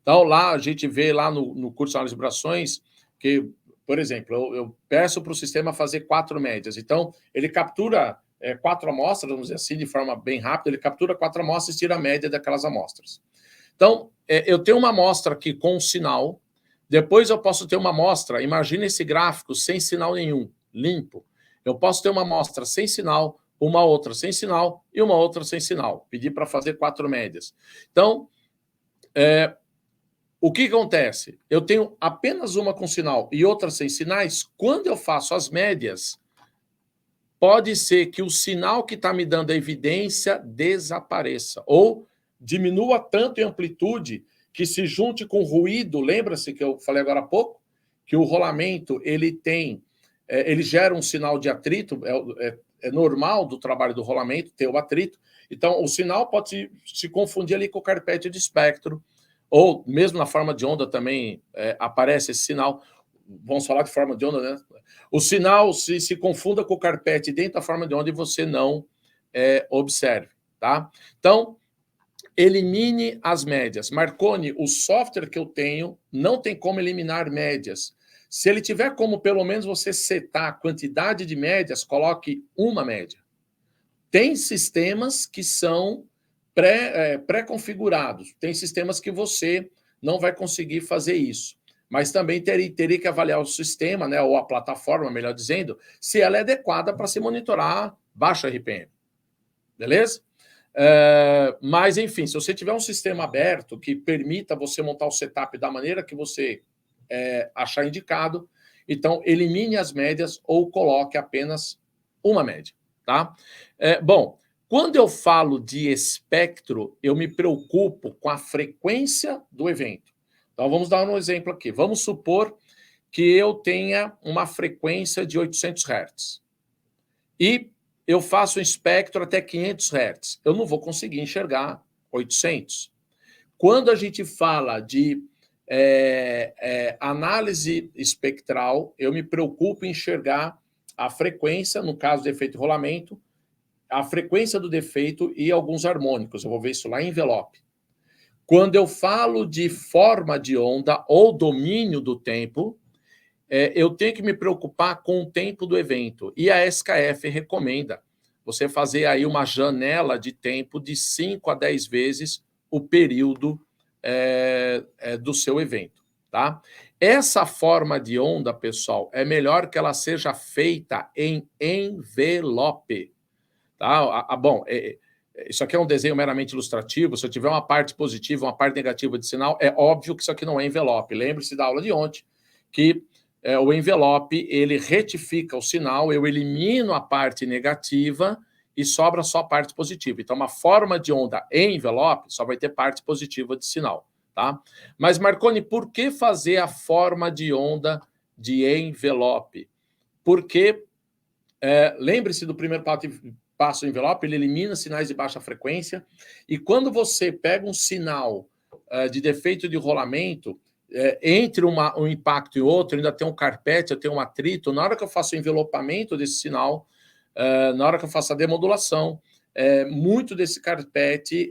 Então, lá a gente vê lá no curso de análise de vibrações que, por exemplo, eu peço para o sistema fazer 4 médias. Então, ele captura 4 amostras, vamos dizer assim, de forma bem rápida, ele captura 4 amostras e tira a média daquelas amostras. Então, eu tenho uma amostra aqui com sinal, depois eu posso ter uma amostra, imagina esse gráfico sem sinal nenhum, limpo. Eu posso ter uma amostra sem sinal, uma outra sem sinal e uma outra sem sinal. Pedi para fazer 4 médias. Então, o que acontece? Eu tenho apenas uma com sinal e outra sem sinais. Quando eu faço as médias, pode ser que o sinal que está me dando a evidência desapareça ou diminua tanto em amplitude que se junte com ruído. Lembra-se que eu falei agora há pouco? Que o rolamento ele gera um sinal de atrito, é normal do trabalho do rolamento ter o atrito. Então, o sinal pode se confundir ali com o carpete de espectro, ou mesmo na forma de onda também aparece esse sinal. Vamos falar de forma de onda, né? O sinal se confunda com o carpete dentro da forma de onda e você não observe, tá? Então, elimine as médias. Marconi, o software que eu tenho não tem como eliminar médias. Se ele tiver como, pelo menos, você setar a quantidade de médias, coloque uma média. Tem sistemas que são pré-configurados. Tem sistemas que você não vai conseguir fazer isso. Mas também teria que avaliar o sistema, né, ou a plataforma, melhor dizendo, se ela é adequada para se monitorar baixo RPM. Beleza? Mas, enfim, se você tiver um sistema aberto que permita você montar o setup da maneira que você achar indicado, então elimine as médias ou coloque apenas uma média, tá? Bom, quando eu falo de espectro, eu me preocupo com a frequência do evento. Então, vamos dar um exemplo aqui. Vamos supor que eu tenha uma frequência de 800 Hz. E eu faço um espectro até 500 Hz. Eu não vou conseguir enxergar 800. Quando a gente fala de análise espectral, eu me preocupo em enxergar a frequência, no caso do efeito de rolamento, a frequência do defeito e alguns harmônicos. Eu vou ver isso lá em envelope. Quando eu falo de forma de onda ou domínio do tempo, eu tenho que me preocupar com o tempo do evento. E a SKF recomenda você fazer aí uma janela de tempo de 5 a 10 vezes o período do seu evento, tá? Essa forma de onda, pessoal, é melhor que ela seja feita em envelope, tá? Bom, isso aqui é um desenho meramente ilustrativo. Se eu tiver uma parte positiva, uma parte negativa de sinal, é óbvio que isso aqui não é envelope. Lembre-se da aula de ontem, que o envelope, ele retifica o sinal, eu elimino a parte negativa e sobra só a parte positiva. Então, uma forma de onda em envelope só vai ter parte positiva de sinal, tá? Mas, Marconi, por que fazer a forma de onda de envelope? Porque, lembre-se do primeiro passo do envelope, ele elimina sinais de baixa frequência, e quando você pega um sinal de defeito de rolamento, entre um impacto e outro, ainda tem um carpete, eu tenho um atrito. Na hora que eu faço o envelopamento desse sinal, na hora que eu faço a demodulação, muito desse carpete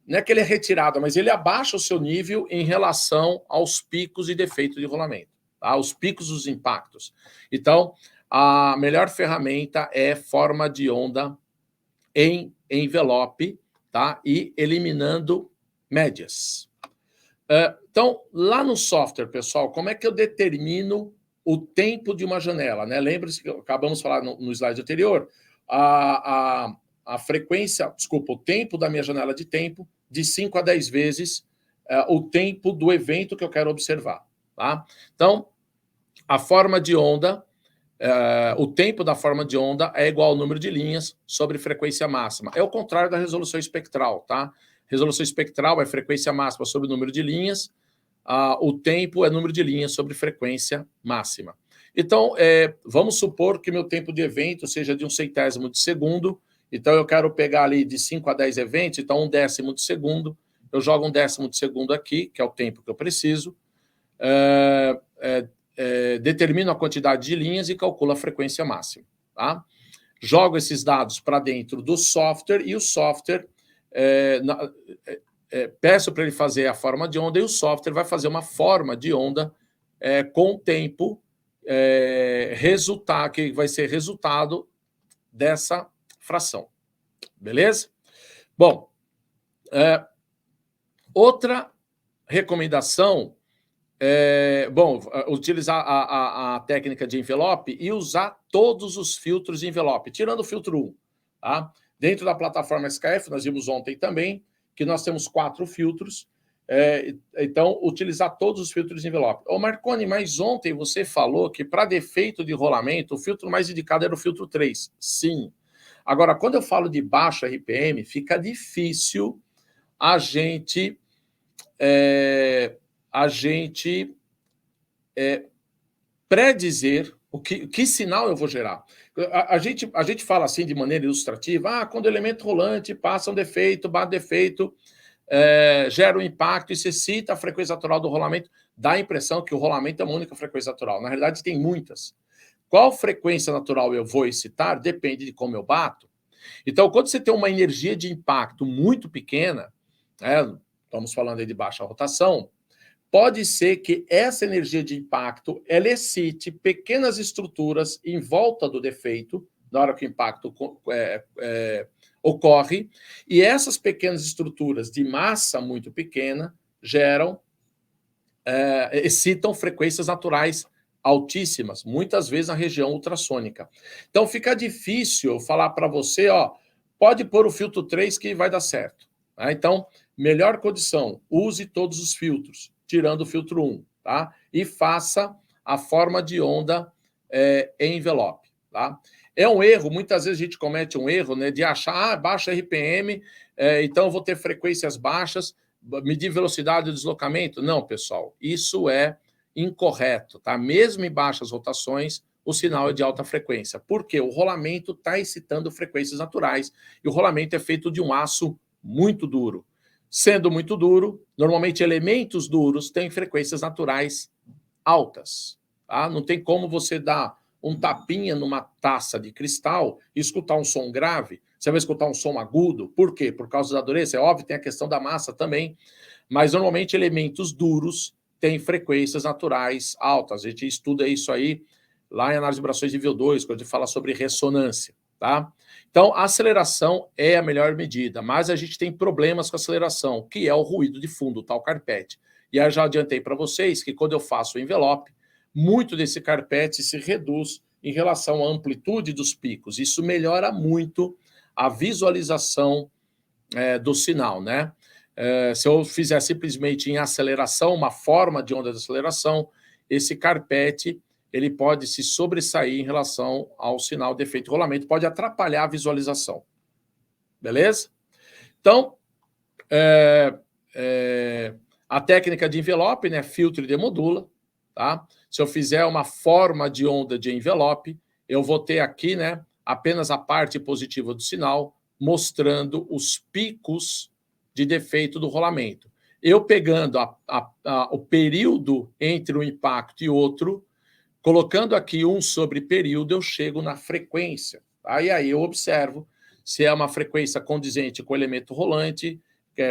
não é que ele é retirado, mas ele abaixa o seu nível em relação aos picos e defeito de rolamento, tá? Os picos dos impactos. Então, a melhor ferramenta é forma de onda em envelope, tá? E eliminando médias. Então, lá no software, pessoal, como é que eu determino o tempo de uma janela, né? Lembre-se que acabamos de falar no slide anterior, a frequência, desculpa, o tempo da minha janela de tempo de 5 a 10 vezes o tempo do evento que eu quero observar, tá? Então, a forma de onda, o tempo da forma de onda é igual ao número de linhas sobre frequência máxima. É o contrário da resolução espectral, tá? Resolução espectral é frequência máxima sobre o número de linhas, o tempo é número de linhas sobre frequência máxima. Então, vamos supor que meu tempo de evento seja de 1/100º de segundo, então eu quero pegar ali de 5 a 10 eventos, então 1/10 de segundo, eu jogo 1/10 de segundo aqui, que é o tempo que eu preciso, determino a quantidade de linhas e calculo a frequência máxima, tá? Jogo esses dados para dentro do software e o software peço para ele fazer a forma de onda e o software vai fazer uma forma de onda com o tempo que vai ser resultado dessa fração. Beleza? Bom, outra recomendação Bom, utilizar a técnica de envelope e usar todos os filtros de envelope, tirando o filtro 1. Tá? Dentro da plataforma SKF, nós vimos ontem também, que nós temos 4 filtros, então, utilizar todos os filtros de envelope. Ô Marconi, mas ontem você falou que para defeito de rolamento, o filtro mais indicado era o filtro 3. Sim. Agora, quando eu falo de baixo RPM, fica difícil a gente predizer que sinal eu vou gerar. A gente fala assim de maneira ilustrativa, quando o elemento rolante passa um defeito, bate defeito, gera um impacto e se cita a frequência natural do rolamento, dá a impressão que o rolamento é uma única frequência natural. Na realidade, tem muitas. Qual frequência natural eu vou excitar depende de como eu bato. Então, quando você tem uma energia de impacto muito pequena, estamos falando aí de baixa rotação, pode ser que essa energia de impacto ela excite pequenas estruturas em volta do defeito, na hora que o impacto ocorre, e essas pequenas estruturas de massa muito pequena excitam frequências naturais altíssimas, muitas vezes na região ultrassônica. Então fica difícil falar para você, pode pôr o filtro 3 que vai dar certo. Tá? Então, melhor condição, use todos os filtros, tirando o filtro 1, tá? E faça a forma de onda em envelope, tá? É um erro, muitas vezes a gente comete um erro, né, de achar, baixa RPM, então eu vou ter frequências baixas, medir velocidade de deslocamento. Não, pessoal, isso é incorreto, tá? Mesmo em baixas rotações, o sinal é de alta frequência. Por quê? O rolamento está excitando frequências naturais e o rolamento é feito de um aço muito duro. Sendo muito duro, normalmente elementos duros têm frequências naturais altas. Tá? Não tem como você dar um tapinha numa taça de cristal e escutar um som grave. Você vai escutar um som agudo. Por quê? Por causa da dureza. É óbvio, tem a questão da massa também. Mas, normalmente, elementos duros têm frequências naturais altas. A gente estuda isso aí lá em análise de vibrações de nível 2, quando a gente fala sobre ressonância. Tá? Então, a aceleração é a melhor medida, mas a gente tem problemas com a aceleração, que é o ruído de fundo, o tal carpete. E aí eu já adiantei para vocês que quando eu faço o envelope, muito desse carpete se reduz em relação à amplitude dos picos. Isso melhora muito a visualização do sinal, né? Se eu fizer simplesmente em aceleração, uma forma de onda de aceleração, esse carpete ele pode se sobressair em relação ao sinal de efeito de rolamento, pode atrapalhar a visualização. Beleza? Então, a técnica de envelope, né, filtro e demodula, tá? Se eu fizer uma forma de onda de envelope, eu vou ter aqui, né, apenas a parte positiva do sinal, mostrando os picos de defeito do rolamento. Eu pegando o período entre um impacto e outro, colocando aqui 1 sobre período, eu chego na frequência. Tá? E aí eu observo se é uma frequência condizente com o elemento rolante,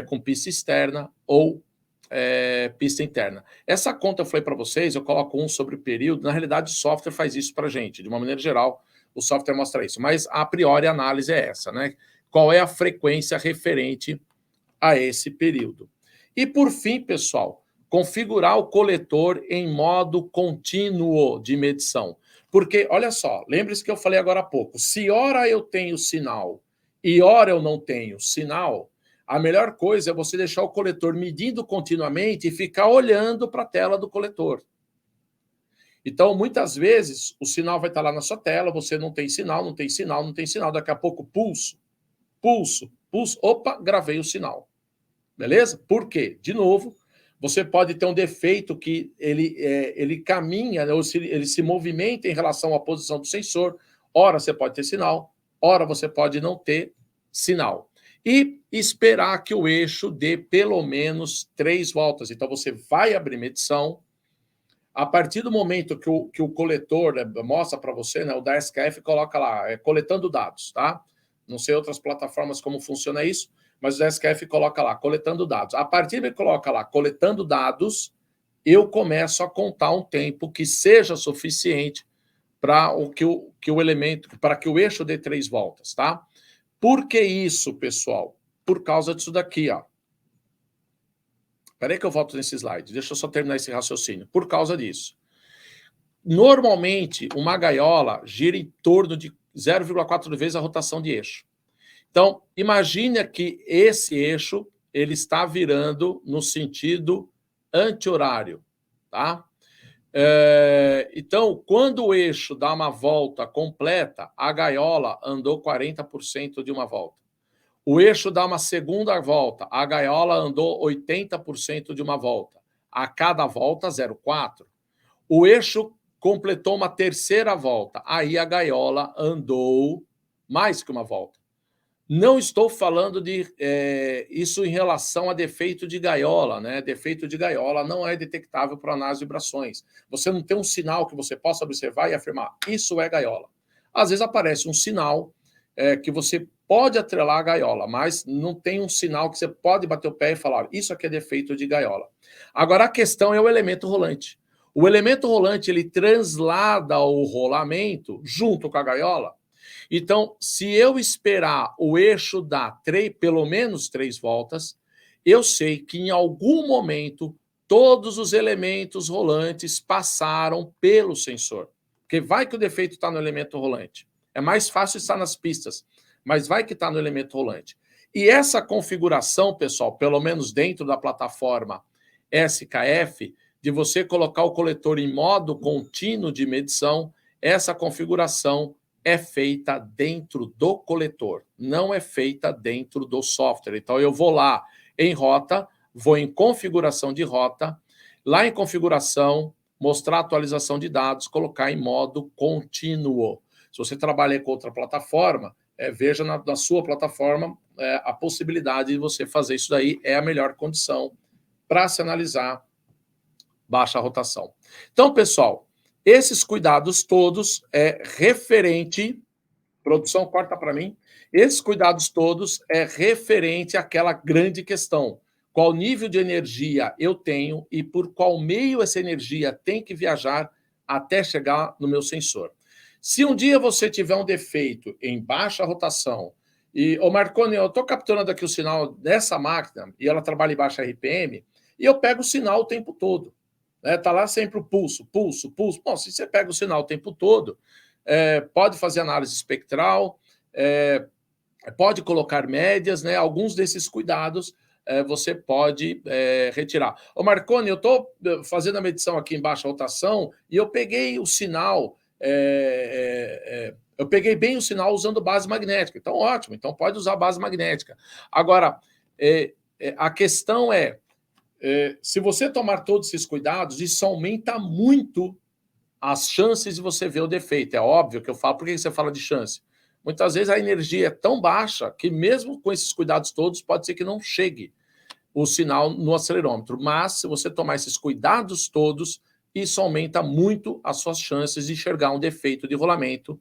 com pista externa ou pista interna. Essa conta eu falei para vocês, eu coloco 1 sobre período, na realidade o software faz isso para a gente, de uma maneira geral, o software mostra isso, mas a priori a análise é essa, né? Qual é a frequência referente a esse período. E por fim, pessoal, configurar o coletor em modo contínuo de medição. Porque, olha só, lembre-se que eu falei agora há pouco, se ora eu tenho sinal e ora eu não tenho sinal, a melhor coisa é você deixar o coletor medindo continuamente e ficar olhando para a tela do coletor. Então, muitas vezes, o sinal vai estar lá na sua tela, você não tem sinal, não tem sinal, não tem sinal, daqui a pouco pulso, opa, gravei o sinal. Beleza? Por quê? De novo, você pode ter um defeito que ele caminha, ou ele se movimenta em relação à posição do sensor. Ora você pode ter sinal, ora você pode não ter sinal. E esperar que o eixo dê pelo menos 3 voltas. Então você vai abrir medição. A partir do momento que o coletor mostra para você, né, o da SKF coloca lá, coletando dados, tá? Não sei outras plataformas como funciona isso, mas o SKF coloca lá, coletando dados. A partir de que coloca lá, coletando dados, eu começo a contar um tempo que seja suficiente para que o elemento, para que o eixo dê 3 voltas, tá? Por que isso, pessoal? Por causa disso daqui, ó. Espera que eu volto nesse slide. Deixa eu só terminar esse raciocínio. Por causa disso. Normalmente, uma gaiola gira em torno de 0,4 vezes a rotação de eixo. Então, imagine que esse eixo ele está virando no sentido anti-horário, tá? Então, quando o eixo dá uma volta completa, a gaiola andou 40% de uma volta. O eixo dá uma segunda volta, a gaiola andou 80% de uma volta. A cada volta, 0,4. O eixo completou uma terceira volta, aí a gaiola andou mais que uma volta. Não estou falando de isso em relação a defeito de gaiola, né? Defeito de gaiola não é detectável por análise de vibrações. Você não tem um sinal que você possa observar e afirmar, isso é gaiola. Às vezes aparece um sinal que você pode atrelar a gaiola, mas não tem um sinal que você pode bater o pé e falar, isso aqui é defeito de gaiola. Agora, a questão é o elemento rolante. O elemento rolante, ele translada o rolamento junto com a gaiola. Então, se eu esperar o eixo dar pelo menos 3 voltas, eu sei que em algum momento todos os elementos rolantes passaram pelo sensor. Porque vai que o defeito está no elemento rolante. É mais fácil estar nas pistas, mas vai que está no elemento rolante. E essa configuração, pessoal, pelo menos dentro da plataforma SKF, de você colocar o coletor em modo contínuo de medição, essa configuração é feita dentro do coletor, não é feita dentro do software. Então, eu vou lá em rota, vou em configuração de rota, lá em configuração, mostrar atualização de dados, colocar em modo contínuo. Se você trabalha com outra plataforma, veja na sua plataforma a possibilidade de você fazer isso daí, é a melhor condição para se analisar baixa rotação. Então, pessoal, esses cuidados todos é referente... Produção, corta para mim. Esses cuidados todos é referente àquela grande questão. Qual nível de energia eu tenho e por qual meio essa energia tem que viajar até chegar no meu sensor. Se um dia você tiver um defeito em baixa rotação e, Marconi, eu estou capturando aqui o sinal dessa máquina e ela trabalha em baixa RPM e eu pego o sinal o tempo todo. Está lá sempre o pulso, pulso, pulso. Bom, se você pega o sinal o tempo todo, pode fazer análise espectral, pode colocar médias, né? Alguns desses cuidados você pode retirar. Ô Marconi, eu estou fazendo a medição aqui em baixa rotação e eu peguei o sinal, eu peguei bem o sinal usando base magnética. Então, ótimo, então pode usar base magnética. Agora, a questão se você tomar todos esses cuidados, isso aumenta muito as chances de você ver o defeito. É óbvio que eu falo, por que você fala de chance? Muitas vezes a energia é tão baixa que mesmo com esses cuidados todos, pode ser que não chegue o sinal no acelerômetro. Mas se você tomar esses cuidados todos, isso aumenta muito as suas chances de enxergar um defeito de rolamento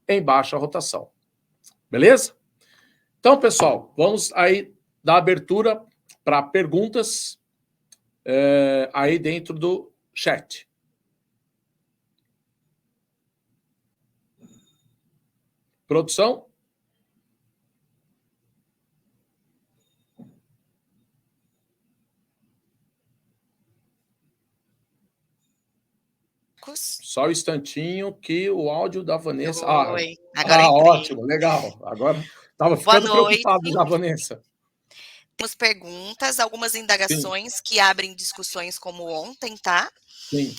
em baixa rotação. Beleza? Então, pessoal, vamos aí dar abertura para perguntas aí dentro do chat. Produção? Só um instantinho que o áudio da Vanessa... Oi, agora entrei. Ótimo, legal. Agora estava ficando preocupado já, Vanessa. Temos perguntas, algumas indagações que abrem discussões como ontem, tá? Sim.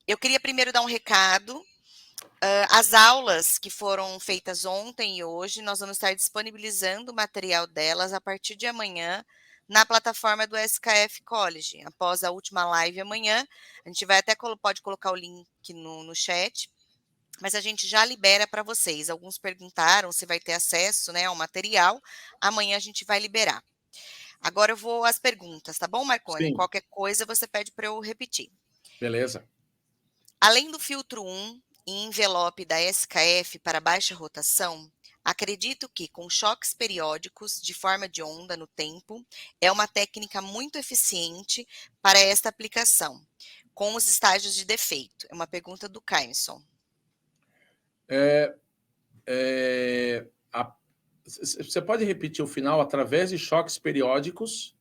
Eu queria primeiro dar um recado. As aulas que foram feitas ontem e hoje, nós vamos estar disponibilizando o material delas a partir de amanhã na plataforma do SKF College. Após a última live amanhã, a gente vai até pode colocar o link no chat, mas a gente já libera para vocês. Alguns perguntaram se vai ter acesso, né, ao material. Amanhã a gente vai liberar. Agora eu vou às perguntas, tá bom, Marconi? Sim. Qualquer coisa você pede para eu repetir. Beleza. Além do filtro 1 e envelope da SKF para baixa rotação, acredito que com choques periódicos de forma de onda no tempo é uma técnica muito eficiente para esta aplicação, com os estágios de defeito. É uma pergunta do Caimson. Você pode repetir o final? Através de choques periódicos?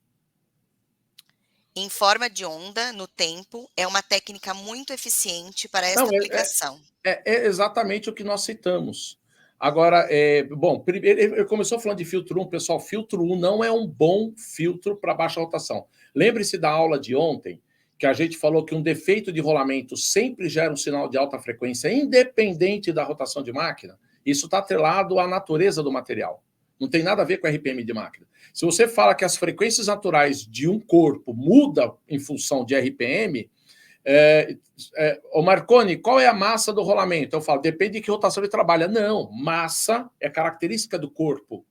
em forma de onda no tempo é uma técnica muito eficiente para esta Não, aplicação. é exatamente o que nós citamos. Agora, bom, ele começou falando de filtro 1, pessoal, filtro 1 não é um bom filtro para baixa rotação. Lembre-se da aula de ontem, que a gente falou que um defeito de rolamento sempre gera um sinal de alta frequência, independente da rotação de máquina. Isso está atrelado à natureza do material. Não tem nada a ver com RPM de máquina. Se você fala que as frequências naturais de um corpo mudam em função de RPM, ô Marconi, qual é a massa do rolamento? Eu falo, depende de que rotação ele trabalha. Não, massa é característica do corpo.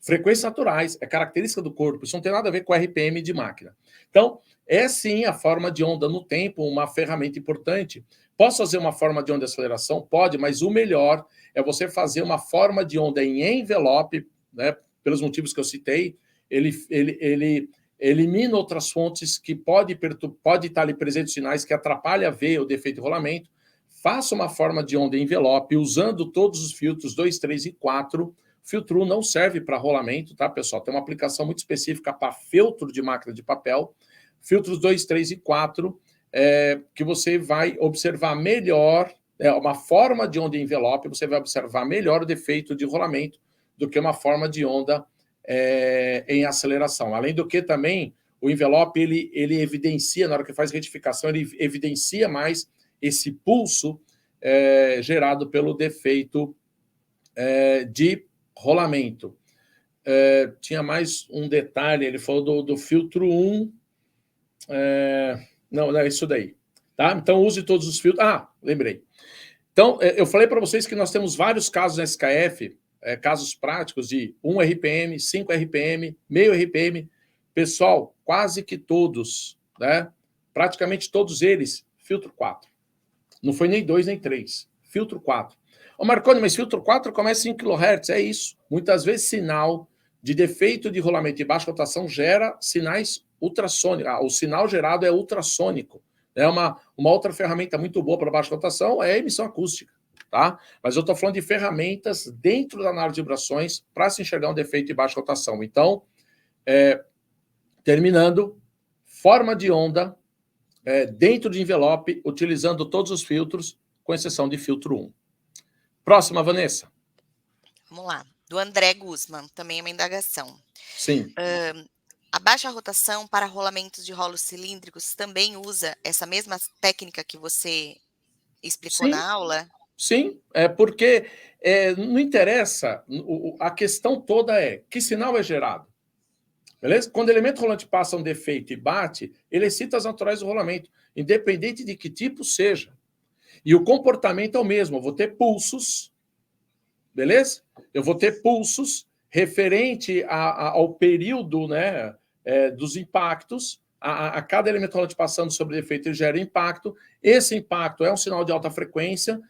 Frequências naturais é característica do corpo. Isso não tem nada a ver com RPM de máquina. Então, é sim a forma de onda no tempo uma ferramenta importante. Posso fazer uma forma de onda de aceleração? Pode, mas o melhor é você fazer uma forma de onda em envelope, né, pelos motivos que eu citei. Ele elimina outras fontes que pode estar ali presentes sinais que atrapalham a ver o defeito de rolamento. Faça uma forma de onda em envelope usando todos os filtros 2, 3 e 4. Filtro 1 não serve para rolamento, tá, pessoal? Tem uma aplicação muito específica para feltro de máquina de papel. Filtros 2, 3 e 4, que você vai observar melhor, uma forma de onda em envelope, você vai observar melhor o defeito de rolamento do que uma forma de onda em aceleração. Além do que também, o envelope, ele evidencia, na hora que faz retificação, ele evidencia mais esse pulso gerado pelo defeito de rolamento. Tinha mais um detalhe, ele falou do filtro 1. Não, é isso daí. Tá? Então, use todos os filtros. Lembrei. Então, eu falei para vocês que nós temos vários casos na SKF, casos práticos de 1 RPM, 5 RPM, meio RPM. Pessoal, quase que todos, né? Praticamente todos eles, filtro 4. Não foi nem 2 nem 3, filtro 4. Ô Marconi, mas filtro 4 começa em 5 kHz, é isso. Muitas vezes sinal de defeito de rolamento de baixa rotação gera sinais ultrassônicos. O sinal gerado é ultrassônico. É uma outra ferramenta muito boa para baixa rotação é a emissão acústica, tá? Mas eu estou falando de ferramentas dentro da análise de vibrações para se enxergar um defeito de baixa rotação. Então, terminando, forma de onda dentro de envelope, utilizando todos os filtros, com exceção de filtro 1. Próxima, Vanessa. Vamos lá. Do André Guzman, também é uma indagação. Sim. A baixa rotação para rolamentos de rolos cilíndricos também usa essa mesma técnica que você explicou na aula? Sim, porque não interessa, a questão toda é que sinal é gerado. Beleza? Quando o elemento rolante passa um defeito e bate, ele excita as naturais do rolamento, independente de que tipo seja. E o comportamento é o mesmo, eu vou ter pulsos, beleza? Eu vou ter pulsos referente ao período, né, dos impactos. A cada elemento rolante passando sobre o defeito, ele gera impacto. Esse impacto é um sinal de alta frequência.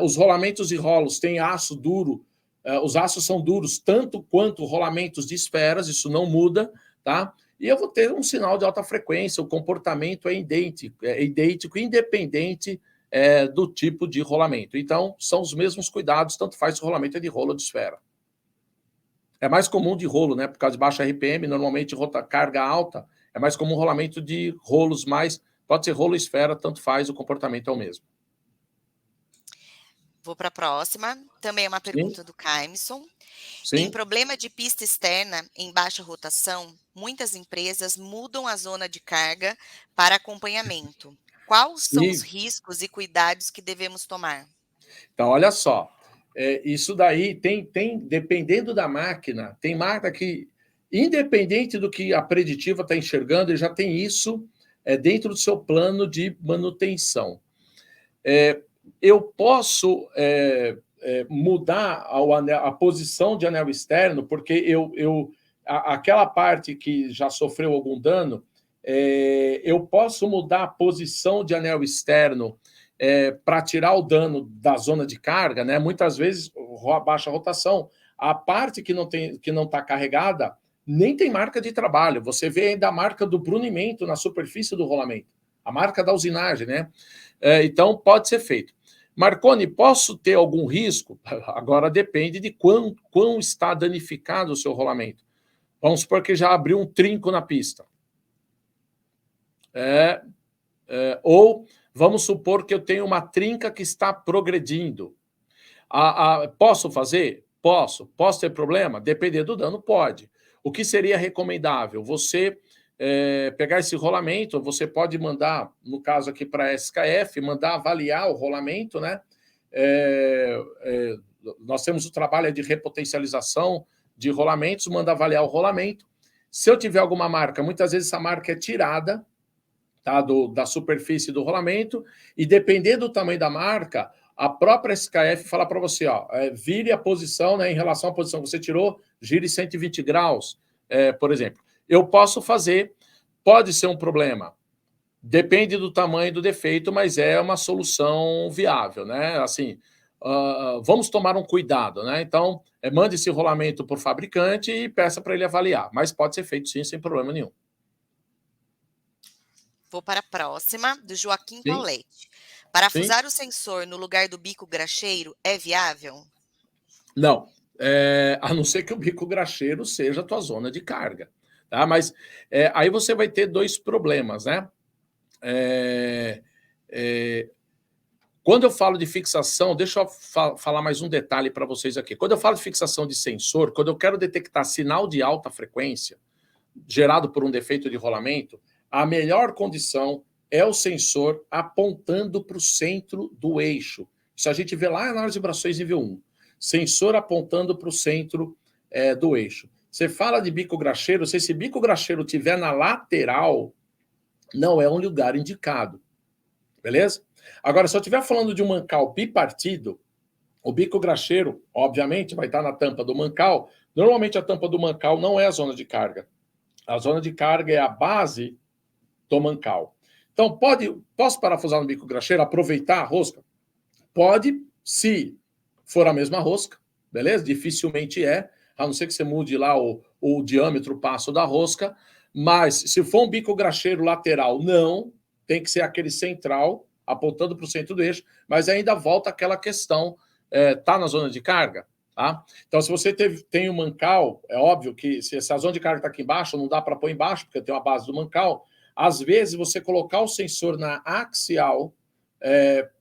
Os rolamentos e rolos têm aço duro. Os aços são duros tanto quanto rolamentos de esferas, isso não muda, tá? E eu vou ter um sinal de alta frequência, o comportamento é idêntico, independente do tipo de rolamento. Então, são os mesmos cuidados, tanto faz se o rolamento é de rolo ou de esfera. É mais comum de rolo, né? Por causa de baixa RPM, normalmente carga alta, é mais comum rolamento de rolos mais... Pode ser rolo ou esfera, tanto faz, o comportamento é o mesmo. Vou para a próxima. Também é uma pergunta do Caimson. Em problema de pista externa em baixa rotação, muitas empresas mudam a zona de carga para acompanhamento. Quais são os riscos e cuidados que devemos tomar? Então, olha só. Isso daí tem, dependendo da máquina, tem máquina que, independente do que a preditiva está enxergando, ele já tem isso dentro do seu plano de manutenção. Eu posso mudar a posição de anel externo, porque aquela parte que já sofreu algum dano, eu posso mudar a posição de anel externo para tirar o dano da zona de carga, né? Muitas vezes, baixa rotação, a parte que não está carregada nem tem marca de trabalho. Você vê ainda a marca do brunimento na superfície do rolamento, a marca da usinagem, né? Então, pode ser feito. Marconi, posso ter algum risco? Agora depende de quão está danificado o seu rolamento. Vamos supor que já abriu um trinco na pista. Ou vamos supor que eu tenho uma trinca que está progredindo. Posso fazer? Posso. Posso ter problema? Dependendo do dano, pode. O que seria recomendável? Você pegar esse rolamento, você pode mandar, no caso aqui para a SKF, mandar avaliar o rolamento, né? Nós temos o trabalho de repotencialização de rolamentos, manda avaliar o rolamento. Se eu tiver alguma marca, muitas vezes essa marca é tirada, tá, da superfície do rolamento, e dependendo do tamanho da marca, a própria SKF fala para você, vire a posição, né, em relação à posição que você tirou, gire 120 graus, por exemplo. Eu posso fazer, pode ser um problema, depende do tamanho do defeito, mas é uma solução viável, né? Assim, vamos tomar um cuidado, né? Então, mande esse rolamento por fabricante e peça para ele avaliar, mas pode ser feito sim, sem problema nenhum. Vou para a próxima, do Joaquim Sim. Paulete. Parafusar o sensor no lugar do bico graxeiro é viável? Não, a não ser que o bico graxeiro seja a tua zona de carga, tá? Mas aí você vai ter dois problemas, né? Quando eu falo de fixação, deixa eu falar mais um detalhe para vocês aqui. Quando eu falo de fixação de sensor, quando eu quero detectar sinal de alta frequência gerado por um defeito de rolamento, a melhor condição é o sensor apontando para o centro do eixo. Isso a gente vê lá nas vibrações nível 1. Sensor apontando para o centro do eixo. Você fala de bico graxeiro, se esse bico graxeiro estiver na lateral, não é um lugar indicado. Beleza? Agora, se eu estiver falando de um mancal bipartido, o bico graxeiro, obviamente, vai estar na tampa do mancal. Normalmente, a tampa do mancal não é a zona de carga. A zona de carga é a base do mancal. Então, posso parafusar no bico graxeiro, aproveitar a rosca? Pode, se for a mesma rosca, beleza? Dificilmente a não ser que você mude lá o diâmetro, o passo da rosca, mas se for um bico graxeiro lateral, não, tem que ser aquele central, apontando para o centro do eixo, mas ainda volta aquela questão, tá na zona de carga, tá? Então, se você tem um mancal, é óbvio que se essa zona de carga está aqui embaixo, não dá para pôr embaixo, porque tem uma base do mancal. Às vezes, você colocar o sensor na axial,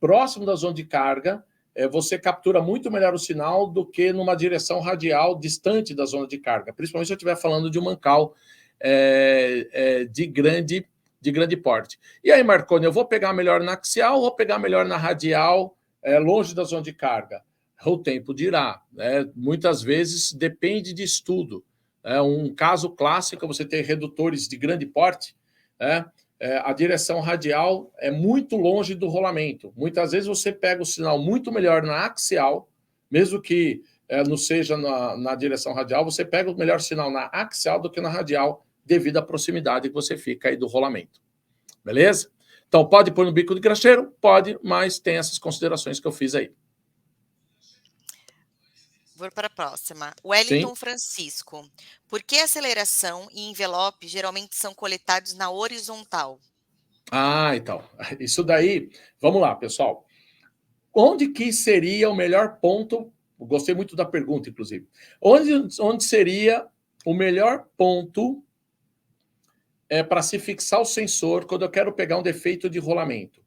próximo da zona de carga, você captura muito melhor o sinal do que numa direção radial distante da zona de carga, principalmente se eu estiver falando de um mancal de grande porte. E aí, Marconi, eu vou pegar melhor na axial ou vou pegar melhor na radial, longe da zona de carga? O tempo dirá, né? Muitas vezes depende de estudo. Um caso clássico é você ter redutores de grande porte, né? A direção radial é muito longe do rolamento. Muitas vezes você pega o sinal muito melhor na axial, mesmo que não seja na direção radial, você pega o melhor sinal na axial do que na radial, devido à proximidade que você fica aí do rolamento. Beleza? Então, pode pôr no bico de graxeiro? Pode, mas tem essas considerações que eu fiz aí. Vou para a próxima. Wellington Francisco. Por que aceleração e envelope geralmente são coletados na horizontal? Então. Isso daí... Vamos lá, pessoal. Onde que seria o melhor ponto? Gostei muito da pergunta, inclusive. Onde seria o melhor ponto para se fixar o sensor quando eu quero pegar um defeito de rolamento?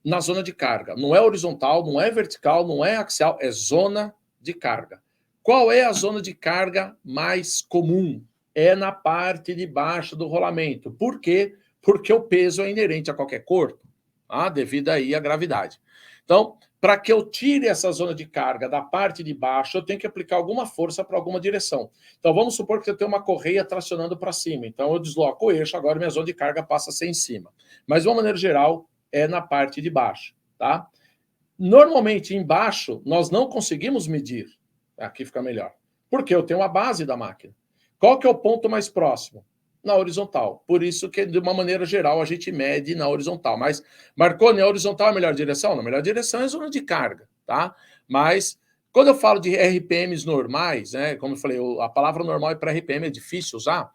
Na zona de carga. Não é horizontal, não é vertical, não é axial, é zona de carga. Qual é a zona de carga mais comum? É na parte de baixo do rolamento. Por quê? Porque o peso é inerente a qualquer corpo, devido aí à gravidade. Então, para que eu tire essa zona de carga da parte de baixo, eu tenho que aplicar alguma força para alguma direção. Então, vamos supor que você tem uma correia tracionando para cima. Então, eu desloco o eixo, agora minha zona de carga passa a ser em cima. Mas, de uma maneira geral, é na parte de baixo, tá? Normalmente, embaixo, nós não conseguimos medir. Aqui fica melhor. Porque eu tenho a base da máquina. Qual que é o ponto mais próximo? Na horizontal. Por isso que, de uma maneira geral, a gente mede na horizontal. Mas, Marconi, a horizontal é a melhor direção? Não, a melhor direção é a zona de carga, tá? Mas, quando eu falo de RPMs normais, né, como eu falei, a palavra normal para RPM é difícil usar.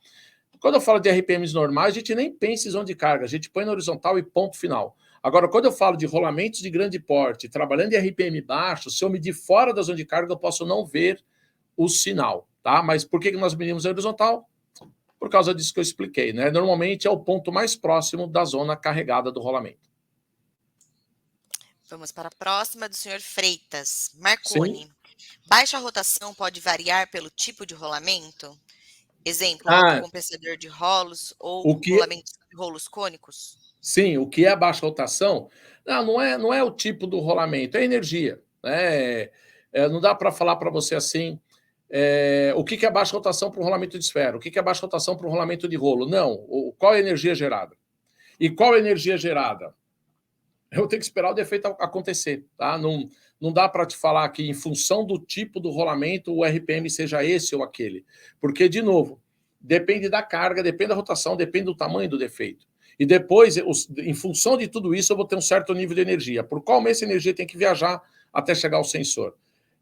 Quando eu falo de RPMs normais, a gente nem pensa em zona de carga. A gente põe na horizontal e ponto final. Agora, quando eu falo de rolamentos de grande porte, trabalhando em RPM baixo, se eu medir fora da zona de carga, eu posso não ver o sinal, tá? Mas por que nós medimos a horizontal? por causa disso que eu expliquei, né? Normalmente é o ponto mais próximo da zona carregada do rolamento. Vamos para a próxima, do senhor Freitas. Sim. Marconi, baixa rotação pode variar pelo tipo de rolamento? Exemplo, Ah, autocompensador de rolos ou o que, rolamentos de rolos cônicos? sim, o que é baixa rotação? Não é o tipo do rolamento, é a energia. Né? Não dá para falar para você assim, o que é baixa rotação para um rolamento de esfera, o que é baixa rotação para um rolamento de rolo. Não, qual é a energia gerada? E qual é a energia gerada? Eu tenho que esperar o defeito acontecer. Tá? Não dá para te falar que, em função do tipo do rolamento, o RPM seja esse ou aquele. Porque, de novo, depende da carga, depende da rotação, depende do tamanho do defeito. E depois, em função de tudo isso, eu vou ter um certo nível de energia. Por qual mês essa energia tem que viajar até chegar ao sensor?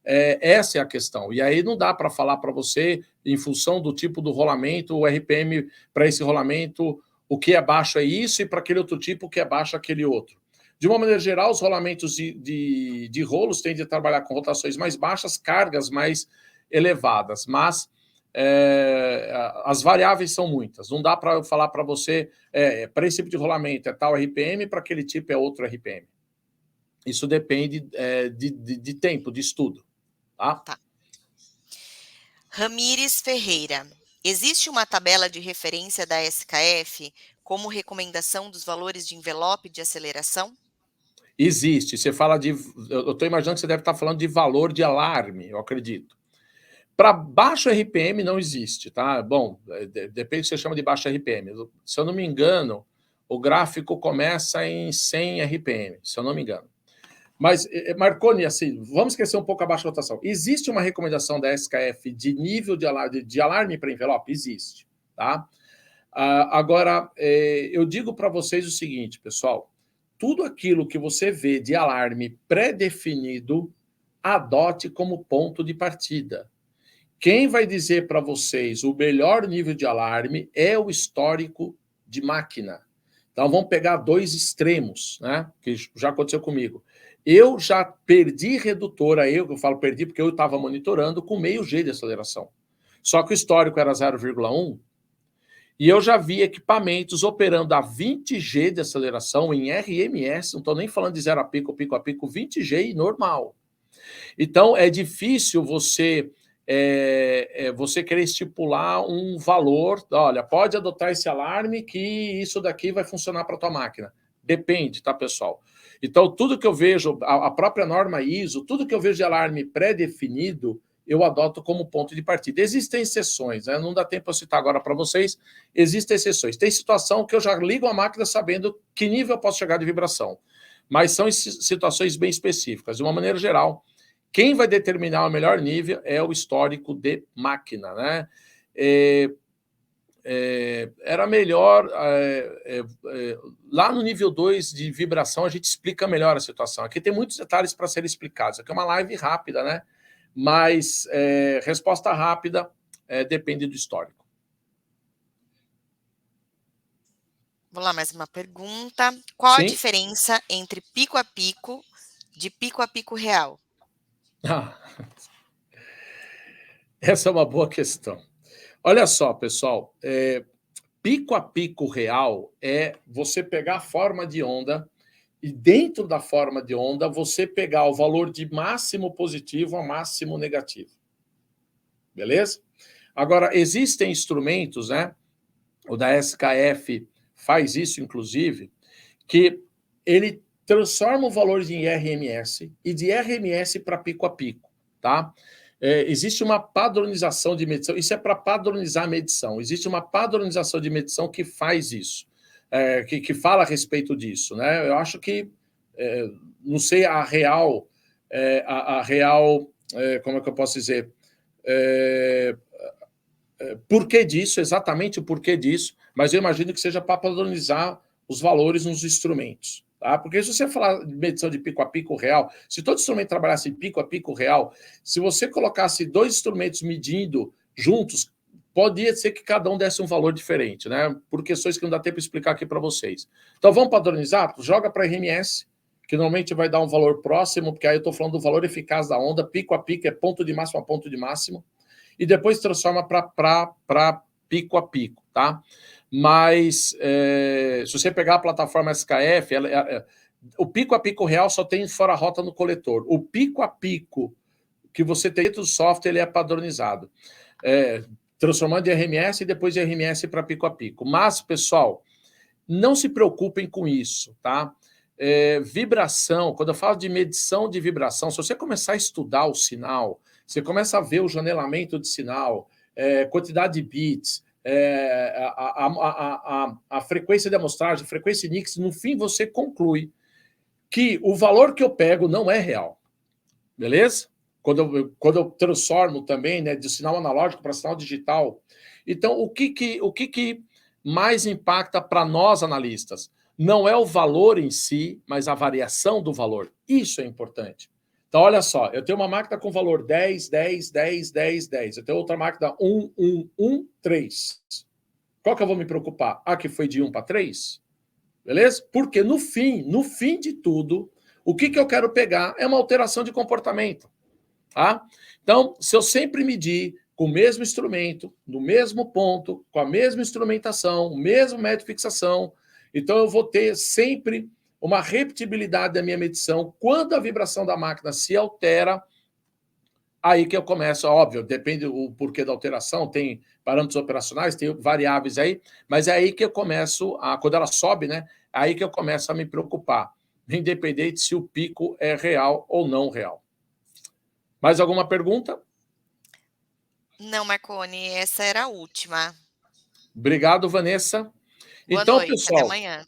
Essa é a questão. E aí não dá para falar para você, em função do tipo do rolamento, o RPM para esse rolamento, o que é baixo é isso, e para aquele outro tipo, o que é baixo é aquele outro. De uma maneira geral, os rolamentos de rolos tendem a trabalhar com rotações mais baixas, cargas mais elevadas, mas as variáveis são muitas. Não dá para eu falar para você, para esse tipo de rolamento é tal RPM, para aquele tipo é outro RPM. Isso depende de tempo, de estudo. Tá? Ramires Ferreira, existe uma tabela de referência da SKF como recomendação dos valores de envelope de aceleração? Existe. Você fala de... Eu estou imaginando que você deve estar falando de valor de alarme, eu acredito. Para baixo RPM não existe, tá? Bom, depende do que você chama de baixo RPM. Se eu não me engano, o gráfico começa em 100 RPM, se eu não me engano. Mas, Marconi, assim, vamos esquecer um pouco a baixa rotação. Existe uma recomendação da SKF de nível de alarme para envelope? Existe, tá? Agora, eu digo para vocês o seguinte, pessoal, tudo aquilo que você vê de alarme pré-definido, adote como ponto de partida. Quem vai dizer para vocês o melhor nível de alarme é o histórico de máquina. Então, vamos pegar dois extremos, né? Que já aconteceu comigo. Eu já perdi redutora, eu falo perdi porque eu estava monitorando com meio G de aceleração. Só que o histórico era 0,1, e eu já vi equipamentos operando a 20 G de aceleração em RMS, não estou nem falando de 0 a pico, 20 G e normal. Então, é difícil você querer estipular um valor, olha, pode adotar esse alarme que isso daqui vai funcionar para a tua máquina. Depende, tá, pessoal? Então, tudo que eu vejo, a própria norma ISO, tudo que eu vejo de alarme pré-definido, eu adoto como ponto de partida. Existem exceções, né? Não dá tempo para citar agora para vocês, existem exceções. Tem situação que eu já ligo a máquina sabendo que nível eu posso chegar de vibração, mas são situações bem específicas. De uma maneira geral, quem vai determinar o melhor nível é o histórico de máquina, né? Era melhor... lá no nível 2 de vibração, a gente explica melhor a situação. Aqui tem muitos detalhes para serem explicados. Aqui é uma live rápida, né? Mas resposta rápida depende do histórico. Vamos lá, mais uma pergunta. Qual Sim? a diferença entre pico a pico real? Essa é uma boa questão. Olha só, pessoal, pico a pico real é você pegar a forma de onda e dentro da forma de onda você pegar o valor de máximo positivo a máximo negativo. Beleza? Agora, existem instrumentos, né? O da SKF faz isso, inclusive, que ele transforma o valor de RMS e de RMS para pico a pico, tá? Existe uma padronização de medição, isso é para padronizar a medição, existe uma padronização de medição que faz isso, que fala a respeito disso, né? Eu acho que, não sei a real, como é que eu posso dizer, porquê disso, exatamente o porquê disso, mas eu imagino que seja para padronizar os valores nos instrumentos. Tá? Porque se você falar de medição de pico a pico real, se todo instrumento trabalhasse em pico a pico real, se você colocasse dois instrumentos medindo juntos, podia ser que cada um desse um valor diferente, né? Por questões que não dá tempo de explicar aqui para vocês. Então vamos padronizar? Joga para RMS, que normalmente vai dar um valor próximo, porque aí eu estou falando do valor eficaz da onda, pico a pico é ponto de máximo a ponto de máximo, e depois transforma para pico a pico, tá? Mas se você pegar a plataforma SKF, o pico a pico real só tem fora rota no coletor. O pico a pico que você tem dentro do software, ele é padronizado. Transformando de RMS e depois de RMS para pico a pico. Mas, pessoal, não se preocupem com isso, tá? Vibração, quando eu falo de medição de vibração, se você começar a estudar o sinal, você começa a ver o janelamento de sinal, quantidade de bits, a frequência de amostragem, frequência NIX, no fim você conclui que o valor que eu pego não é real. Beleza? Quando eu transformo também, né, de sinal analógico para sinal digital. Então, o que mais impacta para nós analistas? Não é o valor em si, mas a variação do valor. Isso é importante. Então, olha só, eu tenho uma máquina com valor 10, 10, 10, 10, 10. Eu tenho outra máquina 1, 1, 1, 3. Qual que eu vou me preocupar? A que foi de 1 para 3? Beleza? Porque no fim de tudo, o que eu quero pegar é uma alteração de comportamento. Tá? Então, se eu sempre medir com o mesmo instrumento, no mesmo ponto, com a mesma instrumentação, o mesmo método de fixação, então eu vou ter sempre uma repetibilidade da minha medição. Quando a vibração da máquina se altera, aí que eu começo, óbvio, depende do porquê da alteração, tem parâmetros operacionais, tem variáveis aí, mas é aí que eu começo, quando ela sobe, né? Aí que eu começo a me preocupar, independente se o pico é real ou não real. Mais alguma pergunta? Não, Marconi, essa era a última. Obrigado, Vanessa. Boa Então, noite, pessoal, até amanhã.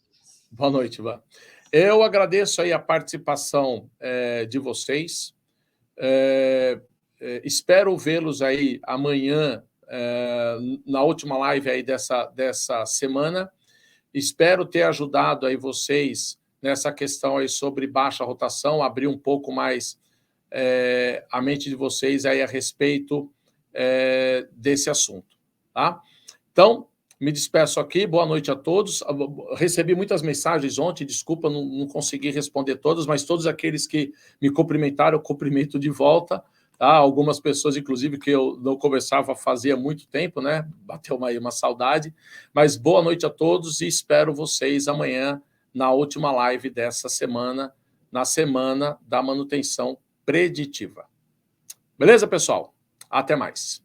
Boa noite, Ivan. Eu agradeço aí a participação de vocês. Espero vê-los aí amanhã, na última live aí dessa semana. Espero ter ajudado aí vocês nessa questão aí sobre baixa rotação, abrir um pouco mais a mente de vocês aí a respeito desse assunto, tá? Então, me despeço aqui, boa noite a todos. Recebi muitas mensagens ontem, desculpa, não consegui responder todas, mas todos aqueles que me cumprimentaram, eu cumprimento de volta. Tá? Algumas pessoas, inclusive, que eu não conversava fazia muito tempo, né? Bateu uma saudade. Mas boa noite a todos e espero vocês amanhã na última live dessa semana, na semana da manutenção preditiva. Beleza, pessoal? Até mais.